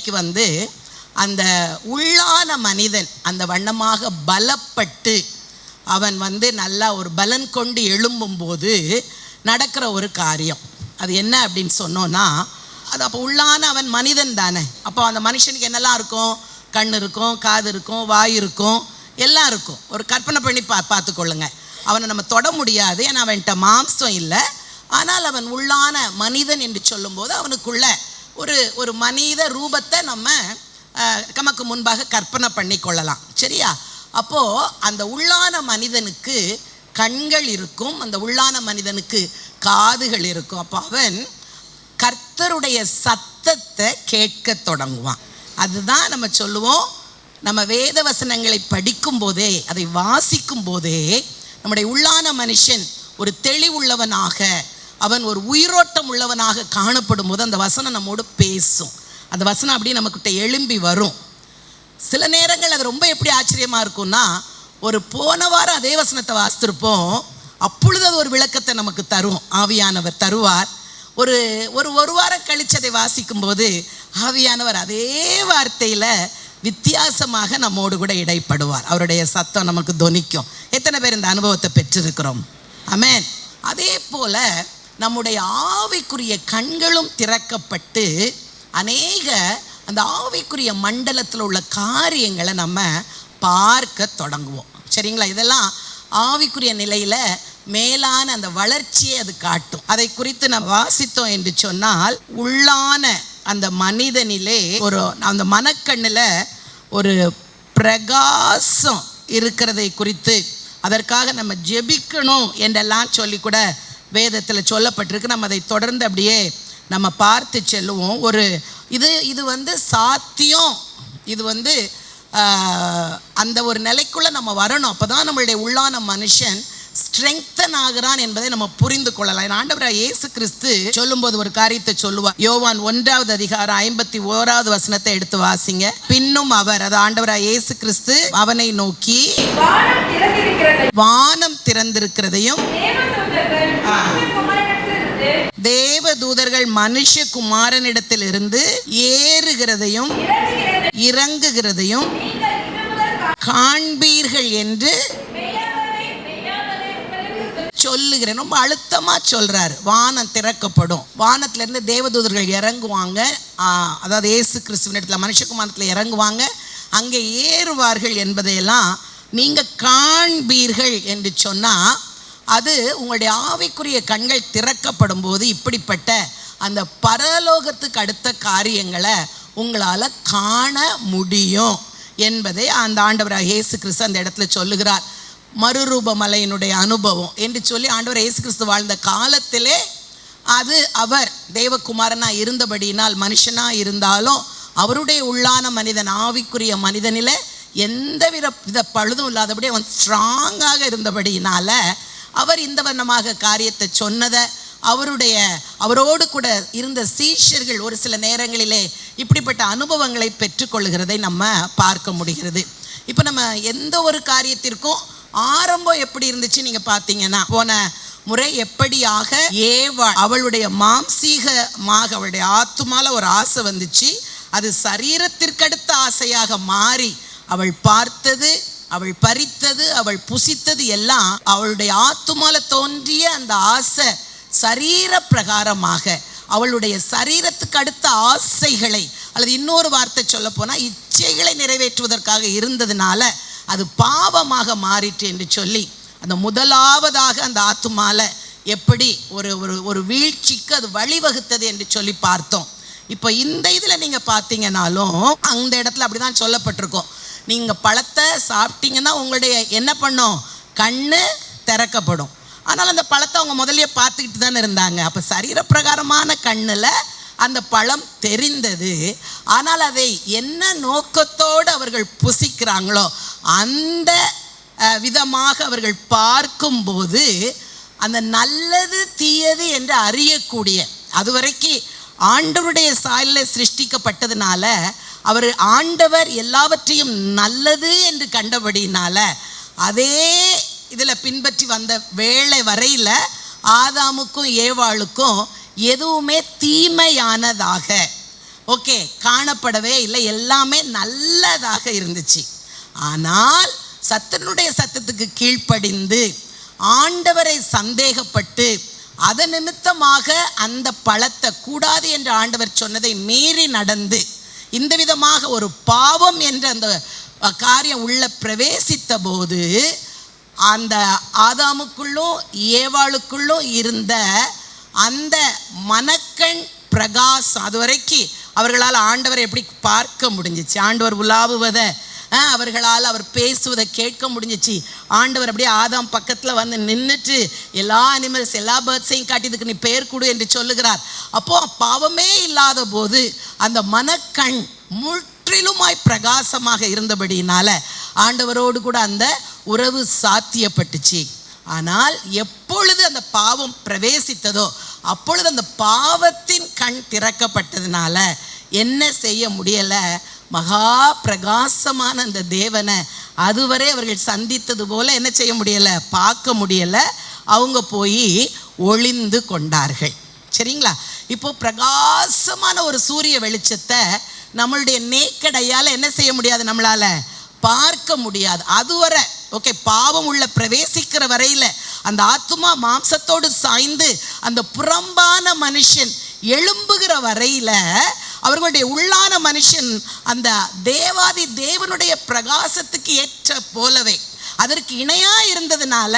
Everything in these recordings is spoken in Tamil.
நிலைக்கு வந்து அந்த உள்ளான மனிதன் அந்த வண்ணமாக பலப்பட்டு அவன் வந்து நல்லா ஒரு பலன் கொண்டு எழும்பும்போது நடக்கிற ஒரு காரியம். அது என்ன அப்படின்னு சொன்னோன்னா, அது அப்போ உள்ளான அவன் மனிதன் தானே. அப்போ அந்த மனுஷனுக்கு என்னெல்லாம் இருக்கும்? கண் இருக்கும், காது இருக்கும், வாய் இருக்கும், எல்லாம் இருக்கும். ஒரு கற்பனை பண்ணி பார்த்துக்கொள்ளுங்க. அவனை நம்ம தொட முடியாது, ஏன்னா அவன்கிட்ட மாம்சம் இல்லை. ஆனால் அவன் உள்ளான மனிதன் என்று சொல்லும்போது அவனுக்குள்ள ஒரு மனித ரூபத்தை நமக்கு முன்பாக கற்பனை பண்ணி கொள்ளலாம். சரியா? அப்போது அந்த உள்ளான மனிதனுக்கு கண்கள் இருக்கும், அந்த உள்ளான மனிதனுக்கு காதுகள் இருக்கும். அப்போ அவன் கர்த்தருடைய சத்தத்தை கேட்க தொடங்குவான். அதுதான் நம்ம சொல்லுவோம், நம்ம வேத வசனங்களை படிக்கும் போதே, அதை வாசிக்கும் போதே நம்முடைய உள்ளான மனுஷன் ஒரு தெளிவுள்ளவனாக, அவன் ஒரு உயிரோட்டம் உள்ளவனாக காணப்படும் போது அந்த வசனம் நம்மோடு பேசும். அந்த வசனம் அப்படியே நம்மக்கிட்ட எழும்பி வரும். சில நேரங்கள் அது ரொம்ப எப்படி ஆச்சரியமாக இருக்கும்னா, ஒரு போன வாரம் அதே வசனத்தை வாசித்திருப்போம், அப்பொழுது அது ஒரு விளக்கத்தை நமக்கு தரும், ஆவியானவர் தருவார். ஒரு வாரம் கழித்து அதை வாசிக்கும்போது ஆவியானவர் அதே வார்த்தையில் வித்தியாசமாக நம்மோடு கூட இடைப்படுவார். அவருடைய சத்தம் நமக்கு தொனிக்கும். எத்தனை பேர் இந்த அனுபவத்தை பெற்றிருக்கிறோம்? ஆமென். அதே போல் நம்முடைய ஆவிக்குரிய கண்களும் திறக்கப்பட்டு அநேக அந்த ஆவிக்குரிய மண்டலத்தில் உள்ள காரியங்களை நம்ம பார்க்க தொடங்குவோம். சரிங்களா? இதெல்லாம் ஆவிக்குரிய நிலையில் மேலான அந்த வளர்ச்சியை அது காட்டும். அதை குறித்து நம்ம வாசித்தோம் என்று சொன்னால், உள்ளான அந்த மனிதனிலே அந்த மனக்கண்ணில் ஒரு பிரகாசம் இருக்கிறதை குறித்து, அதற்காக நம்ம ஜெபிக்கணும் என்றெல்லாம் சொல்லி கூட வேதத்தில் சொல்லப்பட்டிருக்கு. நம்ம அதை தொடர்ந்து அப்படியே நம்ம பார்த்து செல்லுவோம். இது வந்து சாத்தியம். இது வந்து அந்த ஒரு நிலைக்குள்ளே நம்ம வரணும். அப்போ தான் நம்மளுடைய உள்ளான மனுஷன் ஸ்ட்ரெங்தன் ஆகிறான் என்பதை நம்ம புரிந்து கொள்ளலாம். ஆண்டவராக இயேசு கிறிஸ்து சொல்லும்போது ஒரு காரியத்தை சொல்லுவார். யோவான் 1வது அதிகாரம் 51வது வசனத்தை எடுத்து வாசிங்க. பின்னும் அவர், அது ஆண்டவராக இயேசு கிறிஸ்து, அவனை நோக்கி, வானம் திறந்திருக்கிறதையும் தேவதூதர்கள் மனுஷகுமாரனிடத்தில் இருந்து ஏறுகிறதையும் இறங்குகிறதையும் காண்பீர்கள் என்று சொல்லுகிறேன். ரொம்ப அழுத்தமாக சொல்கிறார். வானம் திறக்கப்படும், வானத்திலேருந்து தேவதூதர்கள் இறங்குவாங்க, அதாவது இயேசு கிறிஸ்துவினிடத்தில் மனுஷகுமாரத்தில் இறங்குவாங்க, அங்கே ஏறுவார்கள் என்பதையெல்லாம் நீங்கள் காண்பீர்கள் என்று சொன்னால், அது உங்களுடைய ஆவிக்குரிய கண்கள் திறக்கப்படும் போது இப்படிப்பட்ட அந்த பரலோகத்துக்கு அடுத்த காரியங்களை உங்களால் காண முடியும் என்பதை அந்த ஆண்டவராக இயேசு கிறிஸ்து அந்த இடத்துல சொல்லுகிறார். மறுரூபமலையினுடைய அனுபவம் என்று சொல்லி ஆண்டவர் இயேசு கிறிஸ்து வாழ்ந்த காலத்திலே அது அவர் தேவகுமாரனாக இருந்தபடியினால், மனுஷனாக இருந்தாலும் அவருடைய உள்ளான மனிதன், ஆவிக்குரிய மனிதனில் எந்த வித பழுதும் இல்லாதபடி அவன் ஸ்ட்ராங்காக இருந்தபடியினால அவர் இந்த வண்ணமாக காரியத்தை சொன்னதை அவரோடு கூட இருந்த சீஷர்கள் ஒரு சில நேரங்களிலே இப்படிப்பட்ட அனுபவங்களை பெற்றுக்கொள்கிறதை நம்ம பார்க்க முடிகிறது. இப்போ நம்ம எந்த ஒரு காரியத்திற்கும் ஆரம்பம் எப்படி இருந்துச்சு நீங்கள் பார்த்தீங்கன்னா, போன முறை எப்படியாக அவளுடைய மாம்சீகமாக அவளுடைய ஆத்துமால ஒரு ஆசை வந்துச்சு, அது சரீரத்திற்கடுத்த ஆசையாக மாறி அவள் பார்த்தது, அவள் பறித்தது, அவள் புசித்தது எல்லாம் அவளுடைய ஆத்துமால தோன்றிய அந்த ஆசை சரீர பிரகாரமாக அவளுடைய சரீரத்துக்கு அடுத்த ஆசைகளை, அல்லது இன்னொரு வார்த்தை சொல்ல போனால் இச்சைகளை நிறைவேற்றுவதற்காக இருந்ததுனால அது பாவமாக மாறிற்று என்று சொல்லி, அந்த முதலாவதாக அந்த ஆத்துமால எப்படி ஒரு வீழ்ச்சிக்கு அது வழிவகுத்தது என்று சொல்லி பார்த்தோம். இப்போ இந்த இதில் நீங்கள் பார்த்தீங்கன்னாலும் அந்த இடத்துல அப்படி தான் சொல்லப்பட்டிருக்கோம். நீங்கள் பழத்தை சாப்பிட்டீங்கன்னா உங்களுடைய என்ன பண்ணும்? கண்ணு திறக்கப்படும். ஆனால் அந்த பழத்தை அவங்க முதல்ல பார்த்துக்கிட்டு தானே இருந்தாங்க. அப்போ சரீரப்பிரகாரமான கண்ணில் அந்த பழம் தெரிந்தது. ஆனால் அதை என்ன நோக்கத்தோடு அவர்கள் புசிக்கிறாங்களோ அந்த விதமாக அவர்கள் பார்க்கும்போது அந்த நல்லது தீயது என்று அறியக்கூடிய, அதுவரைக்கும் ஆண்டவருடைய சாயலில் சிருஷ்டிக்கப்பட்டதுனால ஆண்டவர் எல்லாவற்றையும் நல்லது என்று கண்டபடினால அதே இதில் பின்பற்றி வந்த வேளை வரையில் ஆதாமுக்கும் ஏவாளுக்கும் எதுவுமே தீமையானதாக ஓகே காணப்படவே இல்லை, எல்லாமே நல்லதாக இருந்துச்சு. ஆனால் சத்துருடைய சத்தத்துக்கு கீழ்ப்படிந்து ஆண்டவரை சந்தேகப்பட்டு அதன் நிமித்தமாக அந்த பழத்தை கூடாது என்று ஆண்டவர் சொன்னதை மீறி நடந்து இந்த விதமாக ஒரு பாவம் என்ற அந்த காரியம் உள்ள பிரவேசித்த போது அந்த ஆதாமுக்குள்ளும் ஏவாளுக்குள்ளும் இருந்த அந்த மனக்கண் பிரகாசம், அது வரைக்கும் அவர்களால் ஆண்டவரை எப்படி பார்க்க முடிஞ்சிச்சு, ஆண்டவர் உலாவுவதை அவர்களால் அவர் பேசுவதை கேட்க முடிஞ்சிச்சு. ஆண்டவர் அப்படியே ஆதாம் பக்கத்தில் வந்து நின்றுட்டு எல்லா அனிமல்ஸ் எல்லா பேர்ட்ஸையும் காட்டி இதுக்கு நீ பேர் கொடு என்று சொல்லுகிறார். அப்போது பாவமே இல்லாத போது அந்த மனக்கண் முற்றிலுமாய் பிரகாசமாக இருந்தபடியினால ஆண்டவரோடு கூட அந்த உறவு சாத்தியப்பட்டுச்சு. ஆனால் எப்பொழுது அந்த பாவம் பிரவேசித்ததோ அப்பொழுது அந்த பாவத்தின் கண் திறக்கப்பட்டதுனால என்ன செய்ய முடியலை, மகா பிரகாசமான அந்த தேவனை அதுவரை அவர்கள் சந்தித்தது போல என்ன செய்ய முடியலை, பார்க்க முடியலை. அவங்க போய் ஒளிந்து கொண்டார்கள். சரிங்களா? இப்போ பிரகாசமான ஒரு சூரிய வெளிச்சத்தை நம்மளுடைய நேக்கடையால் என்ன செய்ய முடியாது, நம்மளால் பார்க்க முடியாது. அதுவரை ஓகே, பாவம் உள்ள பிரவேசிக்கிற வரையில் அந்த ஆத்துமா மாம்சத்தோடு சாய்ந்து அந்த புறம்பான மனுஷன் எழும்புகிற வரையில் அவர்களுடைய உள்ளான மனுஷன் அந்த தேவாதி தேவனுடைய பிரகாசத்துக்கு ஏற்ற போலவே அதற்கு இணையாக இருந்ததுனால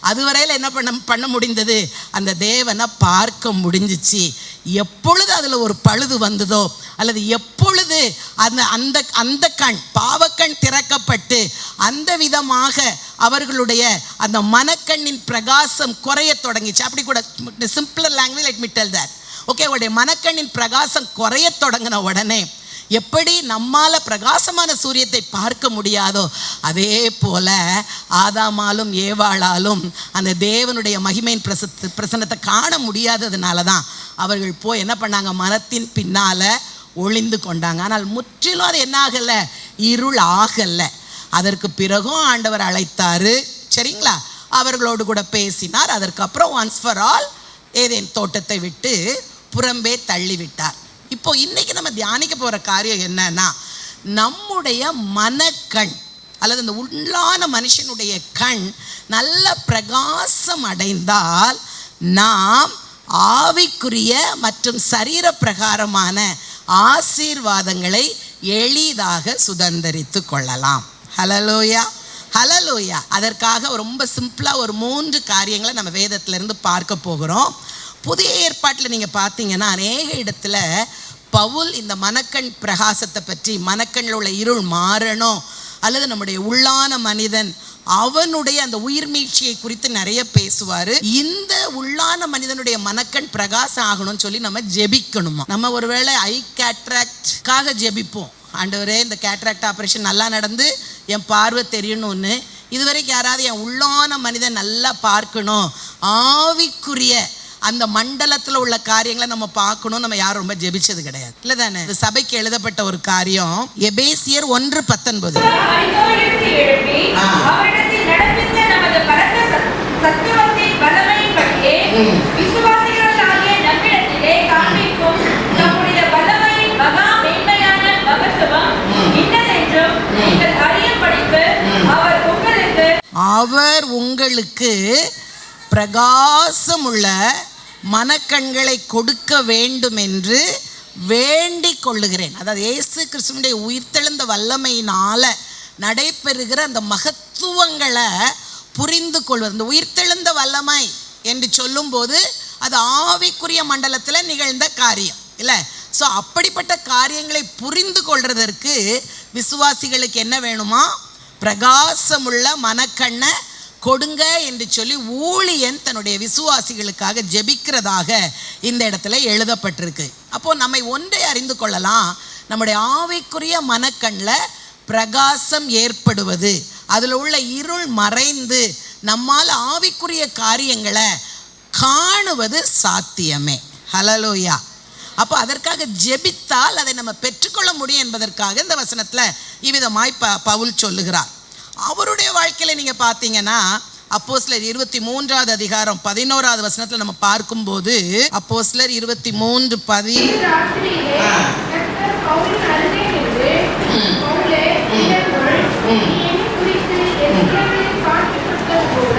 அதுவரையில் என்ன பண்ண முடிந்தது, அந்த தேவனை பார்க்க முடிஞ்சிச்சு. எப்பொழுது அதில் ஒரு பழுது வந்ததோ அல்லது எப்பொழுது அந்த அந்த அந்த கண் பாவக்கண் திறக்கப்பட்டு அந்த விதமாக அவர்களுடைய அந்த மனக்கண்ணின் பிரகாசம் குறைய தொடங்கிச்சு. அப்படி கூட simpler language let me tell that. Okay, அவருடைய மனக்கண்ணின் பிரகாசம் குறைய தொடங்கின உடனே எப்படி நம்மால் பிரகாசமான சூரியத்தை பார்க்க முடியாதோ அதே போல ஆதாமாலும் ஏவாளாலும் அந்த தேவனுடைய மகிமையின் பிரசன்னத்தை காண முடியாததுனால தான் அவர்கள் போய் என்ன பண்ணாங்க, மரத்தின் பின்னால் ஒளிந்து கொண்டாங்க. ஆனால் முற்றிலும் அது என்ன ஆகலை, இருள் ஆகலை. அதற்கு பிறகும் ஆண்டவர் அழைத்தார். சரிங்களா? அவர்களோடு கூட பேசினார். அதற்கப்புறம் ஒன்ஸ் ஃபார் ஆல் ஏதேன் தோட்டத்தை விட்டு புறம்பே தள்ளிவிட்டார். இப்போ இன்னைக்கு நம்ம தியானிக்க போகிற காரியம் என்னன்னா, நம்முடைய மனக்கண் அல்லது அந்த உள்ளான மனுஷனுடைய கண் நல்ல பிரகாசம் அடைந்தால் நாம் ஆவிக்குரிய மற்றும் சரீர பிரகாரமான ஆசீர்வாதங்களை எளிதாக சுதந்தரித்து கொள்ளலாம். ஹல்லேலூயா, ஹல்லேலூயா. அதற்காக ரொம்ப சிம்பிளாக ஒரு 3 காரியங்களை நம்ம வேதத்திலிருந்து பார்க்க போகிறோம். புதிய ஏற்பாட்டில் நீங்கள் பார்த்தீங்கன்னா அநேக இடத்துல பவுல் இந்த மனக்கண் பிரகாசத்தை பற்றி, மனக்கண்ணில் உள்ள இருள் மாறணும் அல்லது நம்முடைய உள்ளான மனிதன் அவனுடைய அந்த உயிர் மீட்சியை குறித்து நிறைய பேசுவார். இந்த உள்ளான மனிதனுடைய மனக்கண் பிரகாசம் ஆகணும்னு சொல்லி நம்ம ஜெபிக்கணுமா. நம்ம ஒருவேளை ஐ கேட்ராக்ட்காக ஜெபிப்போம், ஆண்டவரே இந்த கேட்ராக்ட் ஆப்ரேஷன் நல்லா நடந்து என் பார்வை தெரியணும்னு. இதுவரைக்கும் யாராவது என் உள்ளான மனிதன் நல்லா பார்க்கணும், ஆவிக்குரிய அந்த மண்டலத்தில் உள்ள காரியங்களை நம்ம பார்க்கணும், நம்ம யாரும் ரொம்ப ஜெபிச்சது கிடையாது, இல்லை தானே? சபைக்கு எழுதப்பட்ட ஒரு காரியம் எபேசியர் 1:19. அவர் உங்களுக்கு பிரகாசமுள்ள மனக்கண்களை கொடுக்க வேண்டும் என்று வேண்டிக் கொள்ளுகிறேன். அதாவது இயேசு கிறிஸ்துவினுடைய உயிர்த்தெழுந்த வல்லமையினால் நடைபெறுகிற அந்த மகத்துவங்களை புரிந்து கொள்வது. அந்த உயிர்த்தெழுந்த வல்லமை என்று சொல்லும்போது அது ஆவிக்குரிய மண்டலத்தில் நிகழ்ந்த காரியம் இல்லை. ஸோ அப்படிப்பட்ட காரியங்களை புரிந்து கொள்றதற்கு விசுவாசிகளுக்கு என்ன வேணுமா, பிரகாசமுள்ள மனக்கண்ணை கொடுங்க என்று சொல்லி ஊழியன் தன்னுடைய விசுவாசிகளுக்காக ஜெபிக்கிறதாக இந்த இடத்துல எழுதப்பட்டிருக்கு. அப்போது நம்மை ஒன்றை அறிந்து கொள்ளலாம், நம்முடைய ஆவிக்குரிய மனக்கண்ணில் பிரகாசம் ஏற்படுவது, அதில் உள்ள இருள் மறைந்து நம்மால் ஆவிக்குரிய காரியங்களை காணுவது சாத்தியமே. ஹல்லேலூயா. அப்போ அதற்காக ஜெபித்தால் அதை நம்ம பெற்றுக்கொள்ள முடியும் என்பதற்காக இந்த வசனத்தில் இவ்விதமாய் பவுல் சொல்லுகிறார். அவருடைய வாழ்க்கையில் நீங்கள் பார்த்தீங்கன்னா அப்போஸ்தலர் 23வது அதிகாரம் 11வது வசனத்தில் நம்ம பார்க்கும்போது அப்போஸ்தலர் 23:10 பவுலின் அருகே நின்று, பவுலே, இதற்குள் நீ என்னை குறித்து எருசலேமில் சாட்சி கொடுத்தது போல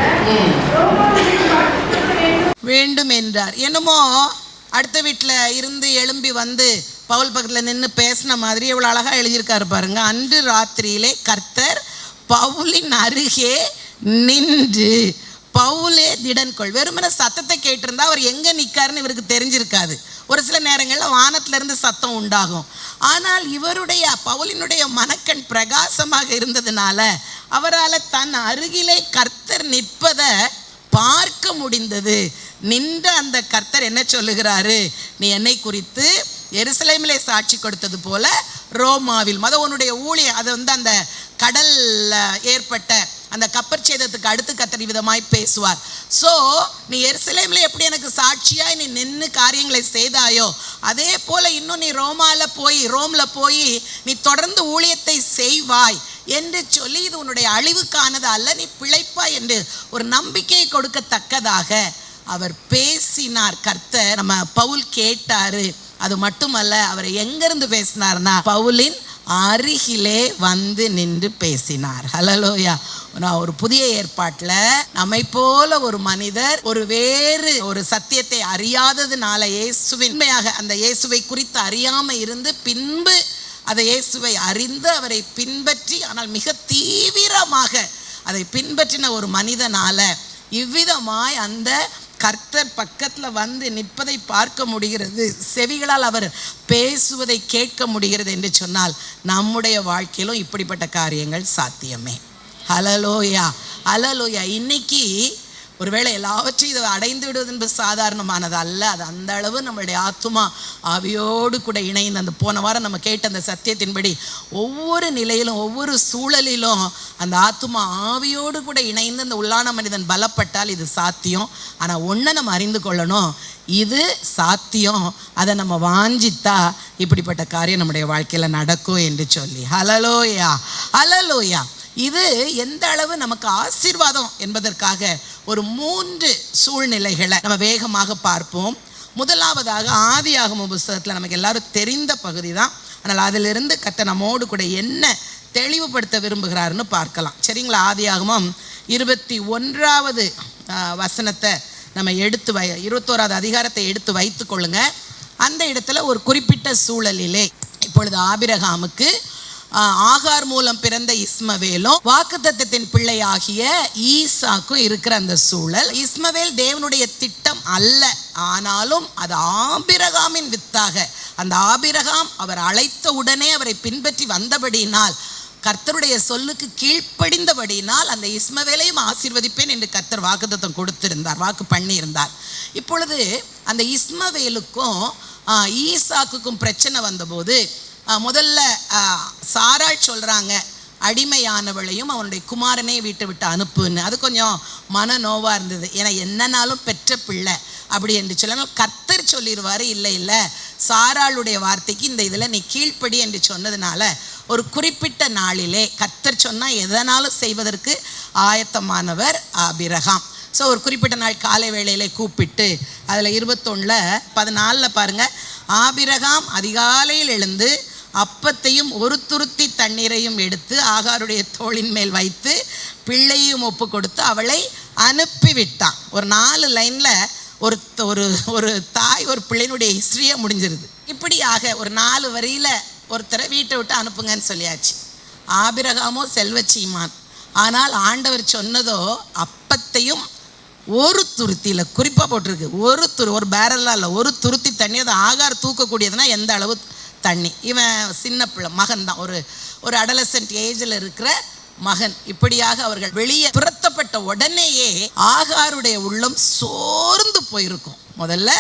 ரோமாவிலே சாட்சி கொடுக்க வேண்டும் என்றார். என்னமோ அடுத்த வீட்டில் இருந்து எழும்பி வந்து பவுல் பக்கத்தில் நின்று பேசின மாதிரி எவ்வளோ அழகாக எழுதியிருக்காரு பாருங்க. அன்று ராத்திரியிலே கர்த்தர் பவுலின் அருகே நின்று, பவுலே திடன்கொள். வெறுமனே சத்தத்தை கேட்டிருந்தா அவர் எங்கே நிற்காருன்னு இவருக்கு தெரிஞ்சிருக்காது. ஒரு சில நேரங்களில் வானத்திலிருந்து சத்தம் உண்டாகும். ஆனால் இவருடைய பவுலினுடைய மனக்கண் பிரகாசமாக இருந்ததுனால அவரால் தன் அருகிலே கர்த்தர் நிற்பதை பார்க்க முடிந்தது. நின்ற அந்த கர்த்தர் என்ன சொல்லுகிறாரு? நீ என்னை குறித்து எருசலேமிலே சாட்சி கொடுத்தது போல ரோமாவில், உன்னுடைய ஊழியம் அது அந்த கடல்ல ஏற்பட்ட அந்த கப்பற்சேதத்துக்கு அடுத்து கர்த்தர் விதமாய் பேசுவார். ஸோ நீ எருசலேமில் எப்படி எனக்கு சாட்சியாய் நீ நின்று காரியங்களை செய்தாயோ, அதே போல இன்னும் நீ ரோமில் போய் நீ தொடர்ந்து ஊழியத்தை செய்வாய் என்று சொல்லி, இது உன்னுடைய அழிவுக்கானது அல்ல, நீ பிழைப்பாய் என்று ஒரு நம்பிக்கையை கொடுக்கத்தக்கதாக அவர் பேசினார். கர்த்தர் நம்ம பவுல் கேட்டாரு. அது மட்டுமல்ல, அவர் எங்கிருந்து பேசினார்னா பவுலின் அருகிலே வந்து நின்று பேசினார். ஹல்லேலூயா. ஒரு புதிய ஏற்பாட்டில் நம்மை போல ஒரு மனிதர் வேறு ஒரு சத்தியத்தை அறியாததுனால உண்மையாக அந்த இயேசுவை குறித்து அறியாமல் இருந்து பின்பு அதை இயேசுவை அறிந்து அவரை பின்பற்றி, ஆனால் மிக தீவிரமாக அதை பின்பற்றின ஒரு மனிதனால இவ்விதமாய் அந்த கர்த்தர் பக்கத்தில் வந்து நிற்பதை பார்க்க முடிகிறது, செவிகளால் அவர் பேசுவதை கேட்க முடிகிறது என்று சொன்னால் நம்முடைய வாழ்க்கையிலும் இப்படிப்பட்ட காரியங்கள் சாத்தியமே. ஹல்லேலூயா, ஹல்லேலூயா. இன்னைக்கு ஒருவேளை எல்லாவற்றையும் இதை அடைந்து விடுவது என்பது சாதாரணமானது அல்ல. அது அந்த அளவு நம்மளுடைய ஆத்துமா ஆவியோடு கூட இணைந்து, அந்த போன வாரம் நம்ம கேட்ட அந்த சத்தியத்தின்படி ஒவ்வொரு நிலையிலும் ஒவ்வொரு சூழலிலும் அந்த ஆத்துமா ஆவியோடு கூட இணைந்து அந்த உள்ளான மனிதன் பலப்பட்டால் இது சாத்தியம். ஆனால் ஒன்றை நம்ம அறிந்து கொள்ளணும், இது சாத்தியம். அதை நம்ம வாஞ்சித்தா இப்படிப்பட்ட காரியம் நம்முடைய வாழ்க்கையில் நடக்கும் என்று சொல்லி. ஹல்லேலூயா, ஹல்லேலூயா. இது எந்த அளவு நமக்கு ஆசீர்வாதம் என்பதற்காக ஒரு 3 சூழ்நிலைகளை நம்ம வேகமாக பார்ப்போம். முதலாவதாக ஆதியாகம புத்தகத்தில் நமக்கு எல்லாரும் தெரிந்த பகுதி தான். ஆனால் அதிலிருந்து கர்த்தர் நம்மோடு கூட என்ன தெளிவுபடுத்த விரும்புகிறாருன்னு பார்க்கலாம். சரிங்களா? ஆதியாகமம் 21வது வசனத்தை நம்ம 21வது அதிகாரத்தை எடுத்து வைத்து கொள்ளுங்க. அந்த இடத்துல ஒரு குறிப்பிட்ட சூழலிலே இப்பொழுது ஆபிரகாமுக்கு ஆகார் மூலம் பிறந்த இஸ்மவேலும் வாக்குத்தத்தத்தின் பிள்ளையாகிய ஈசாக்கும் இருக்கிற அந்த சூழல். இஸ்மவேல் தேவனுடைய திட்டம் அல்ல, ஆனாலும் அது ஆபிரகாமின் வித்தாக, அந்த ஆபிரகாம் அவர் அழைத்த உடனே அவரை பின்பற்றி வந்தபடியினால், கர்த்தருடைய சொல்லுக்கு கீழ்ப்படிந்தபடியினால் அந்த இஸ்மவேலையும் ஆசீர்வதிப்பேன் என்று கர்த்தர் வாக்குத்தத்தம் கொடுத்திருந்தார், வாக்கு பண்ணியிருந்தார். இப்பொழுது அந்த இஸ்மவேலுக்கும் ஈசாக்குக்கும் பிரச்சனை வந்தபோது முதல்ல சாராள் சொல்கிறாங்க, அடிமையானவளையும் அவனுடைய குமாரனே வீட்டை விட்டு அனுப்புன்னு. அது கொஞ்சம் மனநோவாக இருந்தது. ஏன்னா என்னன்னாலும் பெற்ற பிள்ளை அப்படி என்று சொல்லணும். கர்த்தர் சொல்லிடுவார், இல்லை சாராளுடைய வார்த்தைக்கு இந்த இதில் நீ கீழ்ப்படி என்று சொன்னதுனால ஒரு குறிப்பிட்ட நாளிலே கர்த்தர் சொன்னால் எதனாலும் செய்வதற்கு ஆயத்தமானவர் ஆபிரகாம். ஸோ ஒரு குறிப்பிட்ட நாள் காலை வேளையிலே கூப்பிட்டு அதில் 21:14 பாருங்கள், ஆபிரகாம் அதிகாலையில் எழுந்து அப்பத்தையும் ஒரு துருத்தி தண்ணீரையும் எடுத்து ஆகாருடைய தோளின் மேல் வைத்து பிள்ளையும் ஒப்பு கொடுத்து அவளை அனுப்பிவிட்டான். ஒரு 4 லைனில் ஒரு தாய் ஒரு பிள்ளையினுடைய ஹிஸ்ட்ரியை முடிஞ்சிருது. இப்படியாக ஒரு 4 வரியில் ஒருத்தரை வீட்டை விட்டு அனுப்புங்கன்னு சொல்லியாச்சு. ஆபிரகாமோ செல்வச்சீமான், ஆனால் ஆண்டவர் சொன்னதோ அப்பத்தையும் ஒரு துருத்தியில் குறிப்பாக போட்டிருக்கு, ஒரு பேரல்லாம் இல்லை, ஒரு துருத்தி தண்ணி. அது ஆகார் தூக்கக்கூடியதுன்னா எந்த அளவு தண்ணி. இவன் சின்ன பிள்ளை மகன் தான், ஒரு அடலசன்ட் ஏஜில் இருக்கிற மகன். இப்படியாக அவர்கள் வெளியே துரத்தப்பட்ட உடனேயே ஆகாருடைய உள்ளம் சோர்ந்து போயிருக்கும். முதல்ல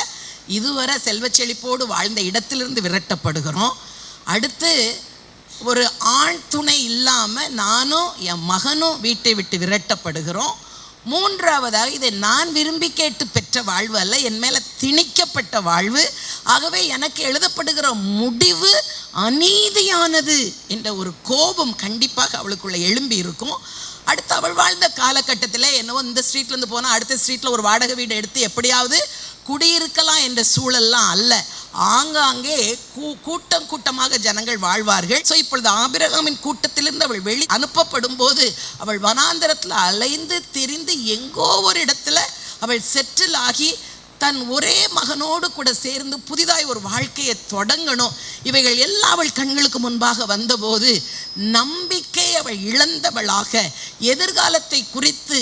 இதுவரை செல்வச்செழிப்போடு வாழ்ந்த இடத்திலிருந்து விரட்டப்படுகிறோம். அடுத்து ஒரு ஆண் துணை இல்லாமல் நானும் என் மகனும் வீட்டை விட்டு விரட்டப்படுகிறோம். 3வதாக இதை நான் விரும்பி கேட்டு பெற்ற வாழ்வு அல்ல, என் மேலே திணிக்கப்பட்ட வாழ்வு. ஆகவே எனக்கு எழுதப்படுகிற முடிவு அநீதியானது என்ற ஒரு கோபம் கண்டிப்பாக அவளுக்குள்ள எழும்பி இருக்கும். அடுத்து அவள் வாழ்ந்த காலகட்டத்தில் என்னவோ இந்த ஸ்ட்ரீட்லேருந்து போனால் அடுத்த ஸ்ட்ரீட்டில் ஒரு வாடகை வீடு எடுத்து எப்படியாவது குடியிருக்கலாம் என்ற சூழல்லாம் அல்ல. ஆங்காங்கே கூட்டம் கூட்டமாக ஜனங்கள் வாழ்வார்கள். ஸோ இப்பொழுது ஆபிரகாமின் கூட்டத்திலிருந்து அவள் வெளி அனுப்பப்படும் போது அவள் வனாந்தரத்தில் அலைந்து திரிந்து எங்கோ ஒரு இடத்துல அவள் செட்டில் ஆகி தன் ஒரே மகனோடு கூட சேர்ந்து புதிதாய் ஒரு வாழ்க்கையை தொடங்கணும். இவைகள் எல்லாம் அவள் கண்களுக்கு முன்பாக வந்தபோது நம்பிக்கை அவள் இழந்தவளாக, எதிர்காலத்தை குறித்து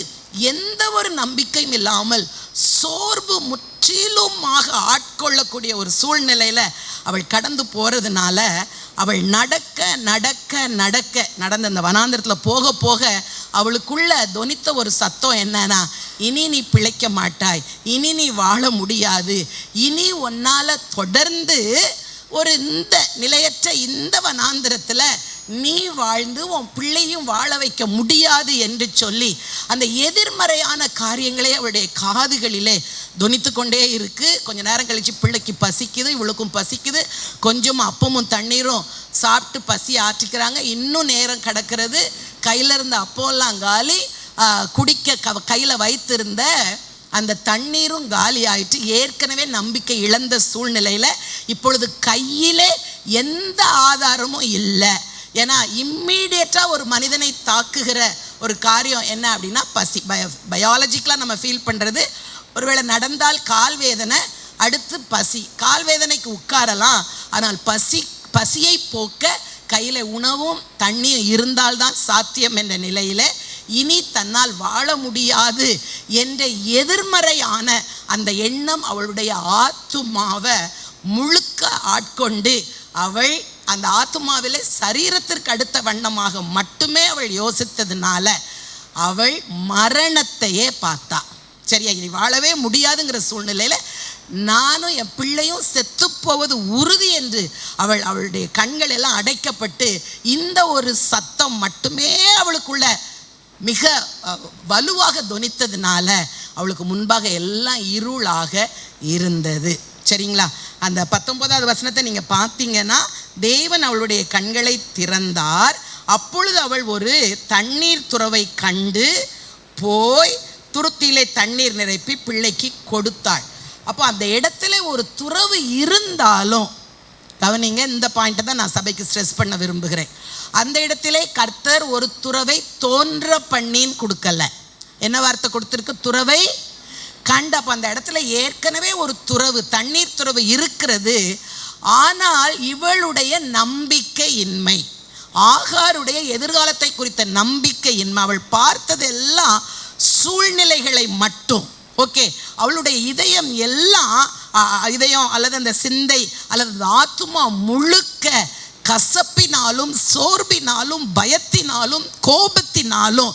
எந்த ஒரு நம்பிக்கையும் இல்லாமல் சோர்வு முற்றிலுமாக ஆட்கொள்ளக்கூடிய ஒரு சூழ்நிலையில் அவள் கடந்து போகிறதுனால அவள் நடந்த அந்த வனாந்திரத்தில் போக போக அவளுக்குள்ள தொனித்த ஒரு சத்தம் என்னன்னா, இனி நீ பிழைக்க மாட்டாய், இனி நீ வாழ முடியாது, இனி உன்னால் தொடர்ந்து ஒரு இந்த நிலையற்ற இந்த வனாந்திரத்தில் நீ வாழ்ந்து உன் பிள்ளையும் வாழ வைக்க முடியாது என்று சொல்லி அந்த எதிர்மறையான காரியங்களே அவளுடைய காதுகளிலே தொனித்து கொண்டே இருக்குது. கொஞ்சம் நேரம் கழித்து பிள்ளைக்கு பசிக்குது, இவளுக்கும் பசிக்குது, கொஞ்சம் அப்பமும் தண்ணீரும் சாப்பிட்டு பசி ஆற்றிக்கிறாங்க. இன்னும் நேரம் கிடக்கிறது, கையில் இருந்த அப்போல்லாம் காலி, குடிக்க கையில் வைத்திருந்த அந்த தண்ணீரும் காலி ஆயிட்டு ஏற்கனவே நம்பிக்கை இழந்த சூழ்நிலையில் இப்பொழுது கையிலே எந்த ஆதாரமும் இல்லை. ஏன்னா இம்மீடியட்டாக ஒரு மனிதனை தாக்குகிற ஒரு காரியம் என்ன அப்படின்னா பசி. பயாலஜிக்கலாக நம்ம ஃபீல் பண்ணுறது, ஒருவேளை நடந்தால் கால் வேதனை, அடுத்து பசி. கால் வேதனைக்கு உட்காரலாம், ஆனால் பசியை போக்க கையில் உணவும் தண்ணியும் இருந்தால்தான் சாத்தியம் என்ற நிலையில் இனி தன்னால் வாழ முடியாது என்ற எதிர்மறையான அந்த எண்ணம் அவளுடைய ஆத்துமாவை முழுக்க ஆட்கொண்டு அவள் அந்த ஆத்துமாவில் சரீரத்திற்கு அடுத்த வண்ணமாக மட்டுமே அவள் யோசித்ததுனால அவள் மரணத்தையே பார்த்தா. சரியா, இனி வாழவே முடியாதுங்கிற சூழ்நிலையில் நானும் என் பிள்ளையும் செத்து போவது உறுதி என்று அவளுடைய கண்கள் எல்லாம் அடைக்கப்பட்டு இந்த ஒரு சத்தம் மட்டுமே அவளுக்குள்ள மிக வலுவாக தொனித்ததுனால அவளுக்கு முன்பாக எல்லாம் இருளாக இருந்தது. சரிங்களா, அந்த 19வது வசனத்தை நீங்கள் பார்த்தீங்கன்னா, தேவன் அவளுடைய கண்களை திறந்தார். அப்பொழுது அவள் ஒரு தண்ணீர் துறவை கண்டு போய் துருத்தியிலே தண்ணீர் நிரப்பி பிள்ளைக்கு கொடுத்தாள். அப்போ அந்த இடத்துல ஒரு துறவு இருந்தாலும், கவனிங்க, இந்த பாயிண்ட்டை தான் நான் சபைக்கு ஸ்ட்ரெஸ் பண்ண விரும்புகிறேன். அந்த இடத்திலே கர்த்தர் ஒரு துறவை தோன்ற பண்ணின்னு கொடுக்கல. என்ன வார்த்தை கொடுத்துருக்கு? துறவை கண்டு. அப்போ அந்த இடத்துல ஏற்கனவே ஒரு துறவு, தண்ணீர் துறவு இருக்கிறது. ஆனால் இவளுடைய நம்பிக்கையின்மை, ஆகாருடைய எதிர்காலத்தை குறித்த நம்பிக்கையின்மை, அவள் பார்த்ததெல்லாம் சூழ்நிலைகளை மட்டும். ஓகே, அவளுடைய இதயம் எல்லாம், இதயம் அல்லது அந்த சிந்தை அல்லது ஆத்துமா முழுக்க கசப்பினாலும் சோர்வினாலும் பயத்தினாலும் கோபத்தினாலும்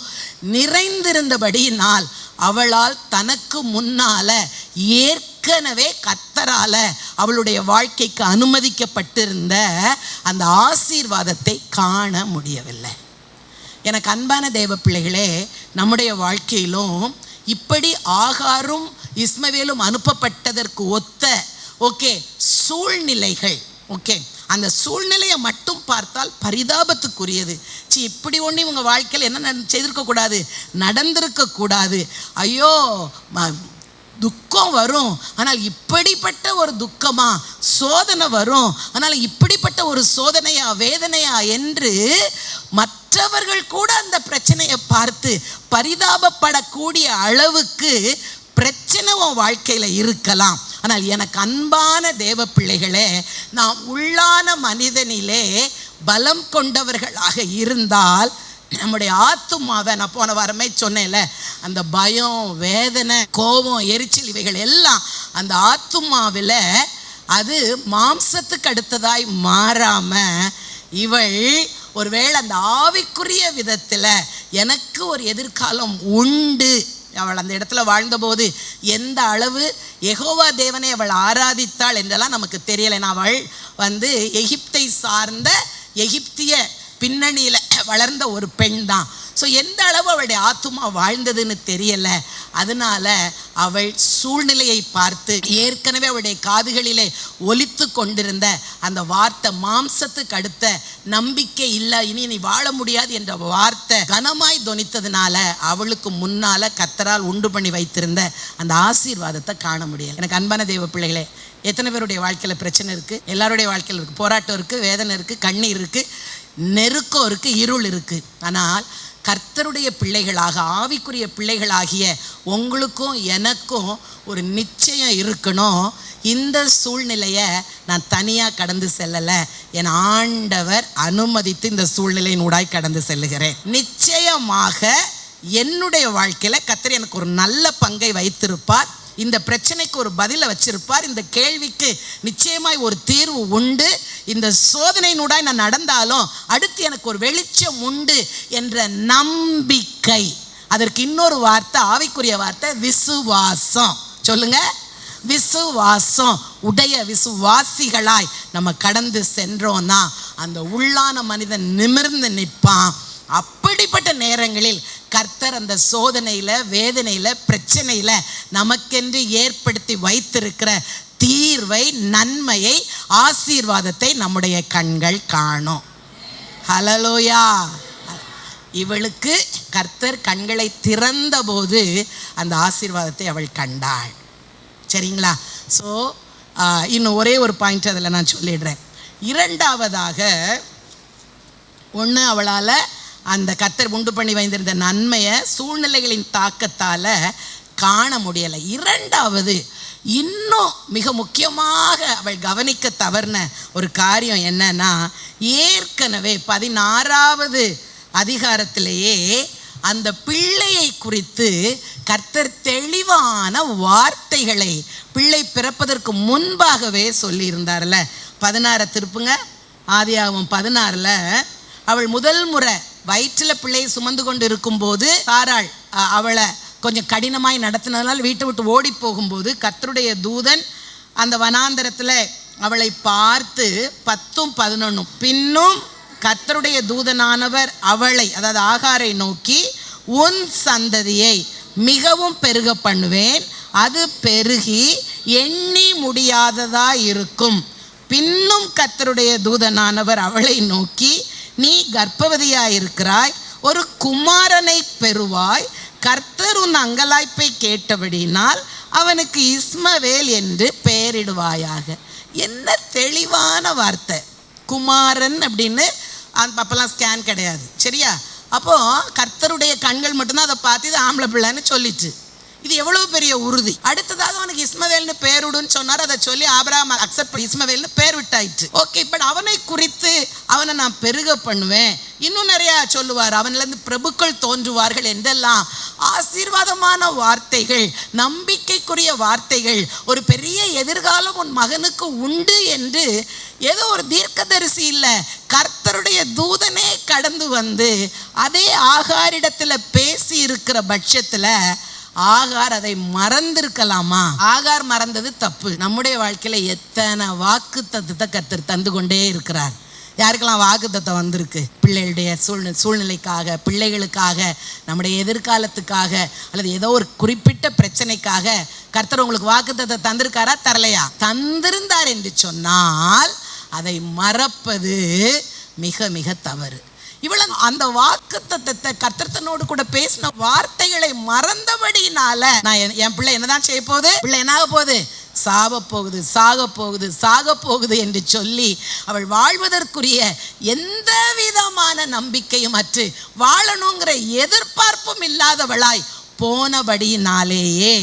நிறைந்திருந்தபடியினால் அவளால் தனக்கு முன்னால ஏற்கனவே கர்த்தரால அவளுடைய வாழ்க்கைக்கு அனுமதிக்கப்பட்டிருந்த அந்த ஆசீர்வாதத்தை காண முடியவில்லை. எனக்கு அன்பான தேவ பிள்ளைகளே, நம்முடைய வாழ்க்கையிலும் இப்படி ஆகாரும் இஸ்மவேலும் அனுப்பப்பட்டதற்கு ஒத்த சூழ்நிலைகள், அந்த சூழ்நிலையை மட்டும் பார்த்தால் பரிதாபத்துக்குரியது. இப்படி ஒன்று இவங்க வாழ்க்கையில் என்ன செய்திருக்கக்கூடாது, நடந்திருக்கக்கூடாது. ஐயோ, துக்கம் வரும், ஆனால் இப்படிப்பட்ட ஒரு துக்கமா, சோதனை வரும், ஆனால் இப்படிப்பட்ட ஒரு சோதனையா வேதனையா என்று மற்றவர்கள் கூட அந்த பிரச்சனையை பார்த்து பரிதாபப்படக்கூடிய அளவுக்கு பிரச்சனை உன் வாழ்க்கையில் இருக்கலாம். ஆனால் எனக்கு அன்பான தேவ பிள்ளைகளே, நாம் உள்ளான மனிதனிலே பலம் கொண்டவர்களாக இருந்தால் நம்முடைய ஆத்துமாவை, நான் போன வாரமே சொன்னேன்ல, அந்த பயம், வேதனை, கோபம், எரிச்சல் இவைகள் எல்லாம் அந்த ஆத்துமாவில் அது மாம்சத்துக்கு அடுத்ததாய் மாறாம இவள் ஒருவேளை அந்த ஆவிக்குரிய விதத்தில் எனக்கு ஒரு எதிர்காலம் உண்டு. அவள் அந்த இடத்துல வாழ்ந்தபோது எந்த அளவு யெகோவா தேவனை அவள் ஆராதித்தாள் என்றெல்லாம் நமக்கு தெரியலை. அவள் எகிப்தை சார்ந்த எகிப்திய பின்னணியில் வளர்ந்த ஒரு பெண் தான். ஸோ எந்த அளவு அவளுடைய ஆத்துமா வாழ்ந்ததுன்னு தெரியலை. அதனால அவள் சூழ்நிலையை பார்த்து ஏற்கனவே அவளுடைய காதுகளிலே ஒலித்து கொண்டிருந்த அந்த வார்த்தை, மாம்சத்துக்கு அடுத்த நம்பிக்கை இல்லை, இனி நீ வாழ முடியாது என்ற வார்த்தை கனமாய் தொனித்ததுனால அவளுக்கு முன்னால கர்த்தரால் உண்டு பண்ணி வைத்திருந்த அந்த ஆசீர்வாதத்தை காண முடியல. எனக்கு அன்பான தேவ பிள்ளைகளே, எத்தனை பேருடைய வாழ்க்கையில் பிரச்சனை இருக்குது? எல்லாருடைய வாழ்க்கையில் இருக்குது. போராட்டம் இருக்குது, வேதனை இருக்குது, கண்ணீர் இருக்குது, நெருக்கம் இருக்குது, இருள் இருக்குது. ஆனால் கர்த்தருடைய பிள்ளைகளாக, ஆவிக்குரிய பிள்ளைகளாகிய உங்களுக்கும் எனக்கும் ஒரு நிச்சயம் இருக்கணும். இந்த சூழ்நிலையை நான் தனியாக கடந்து செல்லலை, என் ஆண்டவர் அனுமதித்து இந்த சூழ்நிலையின் ஊடாய் கடந்து செல்லுகிறேன். நிச்சயமாக என்னுடைய வாழ்க்கையில் கர்த்தர் எனக்கு ஒரு நல்ல பங்கை வைத்திருப்பார். இந்த பிரச்சனைக்கு ஒரு பதிலை வச்சிருப்பார். இந்த கேள்விக்கு நிச்சயமாய் ஒரு தீர்வு உண்டு. இந்த சோதனையினூடாய் நான் நடந்தாலும் அடுத்து எனக்கு ஒரு வெளிச்சம் உண்டு என்ற நம்பிக்கை. அதற்கு இன்னொரு வார்த்தை, ஆவிக்குரிய வார்த்தை விசுவாசம். சொல்லுங்க, விசுவாசம் உடைய விசுவாசிகளாய் நம்ம கடந்து சென்றோம்னா அந்த உள்ளான மனிதன் நிமிர்ந்து நிற்பான். அப்படிப்பட்ட நேரங்களில் கர்த்தர் அந்த சோதனையில், வேதனையில், பிரச்சனையில் நமக்கென்று ஏற்படுத்தி வைத்திருக்கிற தீர்வை, நன்மையை, ஆசீர்வாதத்தை நம்முடைய கண்கள் காணும். ஹல்லேலூயா. இவளுக்கு கர்த்தர் கண்களை திறந்த போது அந்த ஆசீர்வாதத்தை அவள் கண்டாள். சரிங்களா? ஸோ இன்னும் ஒரே ஒரு பாயிண்ட் அதில் நான் சொல்லிடுறேன். இரண்டாவதாக, ஒன்று, அவளால் அந்த கர்த்தர் உண்டு பண்ணி வைத்திருந்த நன்மையை சூழ்நிலைகளின் தாக்கத்தால் காண முடியலை. இரண்டாவது, இன்னும் மிக முக்கியமாக அவள் கவனிக்க தவறின ஒரு காரியம் என்னன்னா, ஏற்கனவே 16வது அதிகாரத்திலேயே அந்த பிள்ளையை குறித்து கர்த்தர் தெளிவான வார்த்தைகளை பிள்ளை பிறப்பதற்கு முன்பாகவே சொல்லியிருந்தார்ல. 16 திருப்புங்க. ஆதியாகமம் 16ல் அவள் முதல் முறை வயிற்றில் பிள்ளையை சுமந்து கொண்டு இருக்கும்போது சாராள் அவளை கொஞ்சம் கடினமாய் நடத்தினதால் வீட்டை விட்டு ஓடி போகும்போது கர்த்தருடைய தூதன் அந்த வனாந்தரத்தில் அவளை பார்த்து 10-11, பின்னும் கர்த்தருடைய தூதனானவர் அவளை, அதாவது ஆகாரை நோக்கி, உன் சந்ததியை மிகவும் பெருக பண்ணுவேன், அது பெருகி எண்ணி முடியாததாய் இருக்கும். பின்னும் கர்த்தருடைய தூதனானவர் அவளை நோக்கி, நீ கர்ப்பவதியாயிருக்கிறாய், ஒரு குமாரனை பெறுவாய், கர்த்தர் உன் அங்கலாய்ப்பை கேட்டபடினால் அவனுக்கு இஸ்மவேல் என்று பெயரிடுவாயாக. என்ன தெளிவான வார்த்தை! குமாரன் அப்படின்னு அப்போல்லாம் ஸ்கேன் கிடையாது, சரியா? அப்போது கர்த்தருடைய கண்கள் மட்டும்தான் அதை பார்த்து இது ஆம்பளை பிள்ளைன்னு சொல்லிச்சு. இது எவ்வளவு பெரிய உறுதி! அடுத்ததாக அவனுக்கு இஸ்மவேல்னு பேருடுன்னு சொன்னார். அதை சொல்லி ஆபிரகாம் அக்செப்ட் இஸ்மவேல்னு பேர் விட்டாயிற்று. ஓகே, பட் அவனை குறித்து அவனை நான் பெருக பண்ணுவேன், இன்னும் நிறையா சொல்லுவார், அவனிலிருந்து பிரபுக்கள் தோன்றுவார்கள் என்றெல்லாம் ஆசீர்வாதமான வார்த்தைகள், நம்பிக்கைக்குரிய வார்த்தைகள், ஒரு பெரிய எதிர்காலம் உன் மகனுக்கு உண்டு என்று ஏதோ ஒரு தீர்க்கதரிசி இல்லை, கர்த்தருடைய தூதனே கடந்து வந்து அதே ஆகாரிடத்தில் பேசி இருக்கிற பட்சத்தில் ஆகார் அதை மறந்திருக்கலாமா? ஆகார் மறந்தது தப்பு. நம்முடைய வாழ்க்கையில் எத்தனை வாக்கு தத்துவத்தை கர்த்தர் தந்து கொண்டே இருக்கிறார். யாருக்கெல்லாம் வாக்கு தத்துவம் வந்திருக்கு? பிள்ளைகளுடைய சூழ்நிலைக்காக, பிள்ளைகளுக்காக, நம்முடைய எதிர்காலத்துக்காக, அல்லது ஏதோ ஒரு குறிப்பிட்ட பிரச்சனைக்காக கர்த்தர் உங்களுக்கு வாக்கு தத்துவம் தந்திருக்காரா, தரலையா? தந்திருந்தார் என்று சொன்னால் அதை மறப்பது மிக மிக தவறு. இவ்வளவு அந்த வாக்கு தத்தத்தை கர்த்தர் தன்னோடு கூட பேசின வார்த்தைகளை மறந்தபடினால நான் என் பிள்ளை என்னதான் செய்ய போகுது, பிள்ளை என்ன ஆக போகுது, சாக போகுது, சாக போகுது, சாக போகுது என்று சொல்லி அவள் வாழ்வதற்குரிய எந்த விதமான நம்பிக்கையும் அற்று வாழணுங்கிற எதிர்பார்ப்பும் இல்லாதவளாய் போனபடியினாலேயே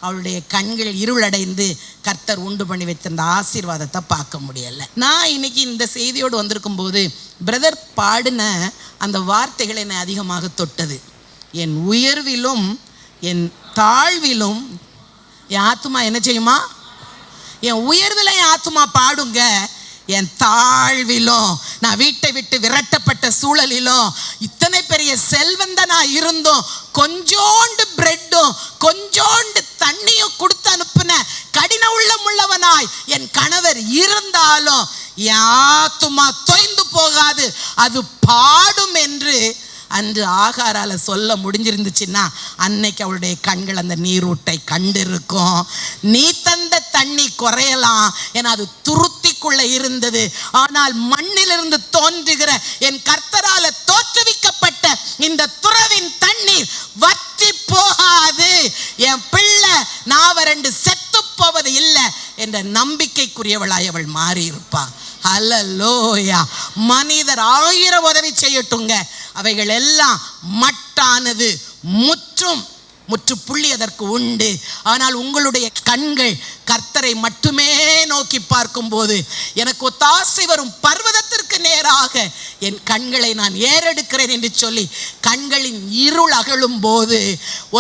அவளுடைய கண்கள் இருளடைந்து கர்த்தர் உண்டு பண்ணி வைத்திருந்த ஆசீர்வாதத்தை பார்க்க முடியலை. நான் இன்னைக்கு இந்த செய்தியோடு வந்திருக்கும் போது பிரதர் பாடின அந்த வார்த்தைகளை என்னை அதிகமாக தொட்டது. என் உயர்விலும் என் தாழ்விலும் என் ஆத்துமா என்ன செய்யுமா? என் உயர்வில் என் ஆத்துமா பாடுங்க, என் தாழ்விலும், நான் வீட்டை விட்டு விரட்டப்பட்ட சூழலிலும், இத்தனை பெரிய செல்வந்தனா இருந்தும், கொஞ்சோண்டு பிரெட்டும் கொஞ்சோண்டு தண்ணியும் கொடுத்து அனுப்பின கடின உள்ளமுள்ளவனாய் என் கணவர் இருந்தாலும் என் ஆத்துமா தொய்ந்து போகாது, அது பாடும் என்று அன்று ஆகாரால சொல்ல முடிஞ்சிருந்துச்சுன்னா அன்னைக்கு அவளுடைய கண்கள் அந்த நீரூட்டை கண்டிருக்கும். நீ தந்த தண்ணி குறையலாம், ஏன்னா அது துருத்திக்குள்ள இருந்தது. ஆனால் மண்ணிலிருந்து தோன்றுகிற என் கர்த்தரால தோற்றுவிக்கப்பட்ட இந்த துறவின் தண்ணீர் வற்றி போகாது. என் பிள்ளை நாவரண்டு செத்து போவது இல்லை என்ற நம்பிக்கைக்குரியவளாய் அவள் மாறி இருப்பாள். ஹல்லேலூயா. மனிதர் 1000 உதவி செய்யட்டுங்க, அவைகள் எல்லாம் மட்டானது, முற்றுப்புள்ளி அதற்கு உண்டு. ஆனால் உங்களுடைய கண்கள் கர்த்தரை மட்டுமே நோக்கி பார்க்கும்போது, எனக்கு ஒத்தாசை வரும் பர்வதத்திற்கு நேராக என் கண்களை நான் ஏறெடுக்கிறேன் என்று சொல்லி கண்களின் இருள் அகலும் போது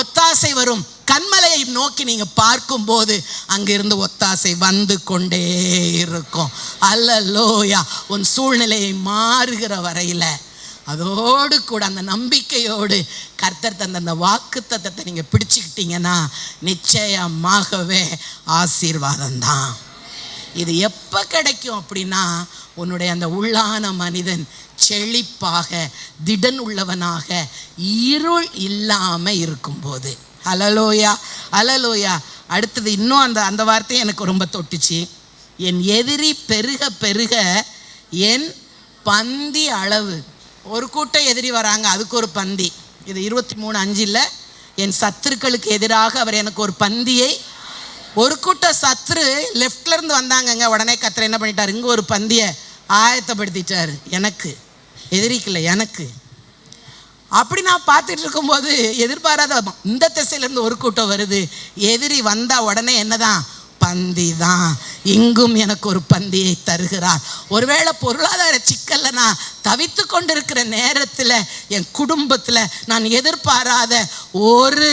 ஒத்தாசை வரும் கண்மலையை நோக்கி நீங்க பார்க்கும்போது அங்கிருந்து ஒத்தாசை வந்து கொண்டே இருக்கும். அல்லேலூயா. உன் சூழ்நிலையை மாறுகிற வரையில அதோடு கூட அந்த நம்பிக்கையோடு கர்த்தர் தந்த அந்த வாக்குத்தத்தத்தை நீங்க பிடிச்சுக்கிட்டீங்கன்னா நிச்சயமாகவே ஆசீர்வாதம் தான். இது எப்போ கிடைக்கும் அப்படின்னா, உன்னுடைய அந்த உள்ளான மனிதன் செழிப்பாக திடன் உள்ளவனாக இருள் இல்லாமல் இருக்கும்போது. ஹல்லேலூயா, ஹல்லேலூயா. அடுத்தது இன்னும் அந்த வார்த்தை எனக்கு ரொம்ப தொட்டுச்சு. என் எதிரி பெருக பெருக என் பந்தி அளவு. ஒரு கூட்டம் எதிரி வராங்க, அதுக்கு ஒரு பந்தி. இது 23:5 என் சத்துருக்களுக்கு எதிராக அவர் எனக்கு ஒரு பந்தியை. ஒரு கூட்டம் சத்துரு லெஃப்ட்ல இருந்து வந்தாங்கங்க, உடனே கர்த்தர் என்ன பண்ணிட்டார், இங்கே ஒரு பந்தியை ஆயத்தப்படுத்திட்டார். எனக்கு எதிரிக்கல, எனக்கு. அப்படி நான் பார்த்துட்டு இருக்கும்போது எதிர்பாராத இந்த திசையிலேருந்து ஒரு கூட்டம் வருது. எதிரி வந்தால் உடனே என்னதான், பந்தி தான். இங்கும் எனக்கு ஒரு பந்தியை தருகிறார். ஒருவேளை பொருளாதார சிக்கல்ல நான் தவித்து கொண்டிருக்கிற நேரத்தில் என் குடும்பத்தில் நான் எதிர்பாராத ஒரு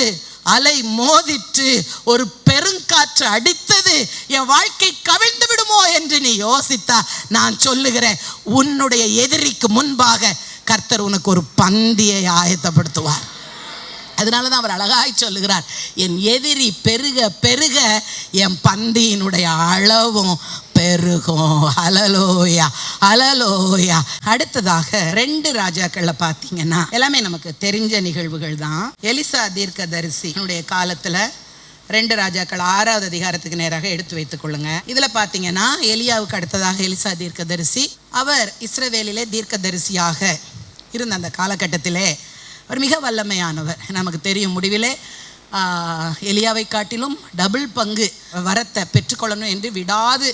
அலை மோதிட்டு ஒரு பெருங்காற்று அடித்தது, என் வாழ்க்கை கவிழ்ந்து விடுமோ என்று நீ யோசித்தா, நான் சொல்லுகிறேன், உன்னுடைய எதிரிக்கு முன்பாக கர்த்தர் உனக்கு ஒரு பந்தியை ஆயத்தப்படுத்துவார். அதனால தான் அவர் அழகாய் சொல்லுகிறார், என் எதிரி பெருக பெருக என் பந்தியினுடைய அளவும் பெருகும். ஹல்லேலூயா, ஹல்லேலூயா. அடுத்ததாக 2 ராஜாக்கள்ல பார்த்தீங்கன்னா எல்லாமே நமக்கு தெரிஞ்ச நிகழ்வுகள் தான். எலிசா தீர்க்கதரிசி காலத்தில் 2 ராஜாக்கள் 6வது அதிகாரத்துக்கு நேராக எடுத்து வைத்துக் கொள்ளுங்க. இதில் பார்த்தீங்கன்னா எலியாவுக்கு அடுத்ததாக எலிசா தீர்க்கதரிசி. அவர் இஸ்ரவேலிலே தீர்க்கதரிசியாக இருந்த அந்த காலகட்டத்திலே அவர் மிக வல்லமையானவர். நமக்கு தெரியும், முடிவிலே எலியாவை காட்டிலும் டபுள் பங்கு வரத்தை பெற்றுக்கொள்ளணும் என்று விடாது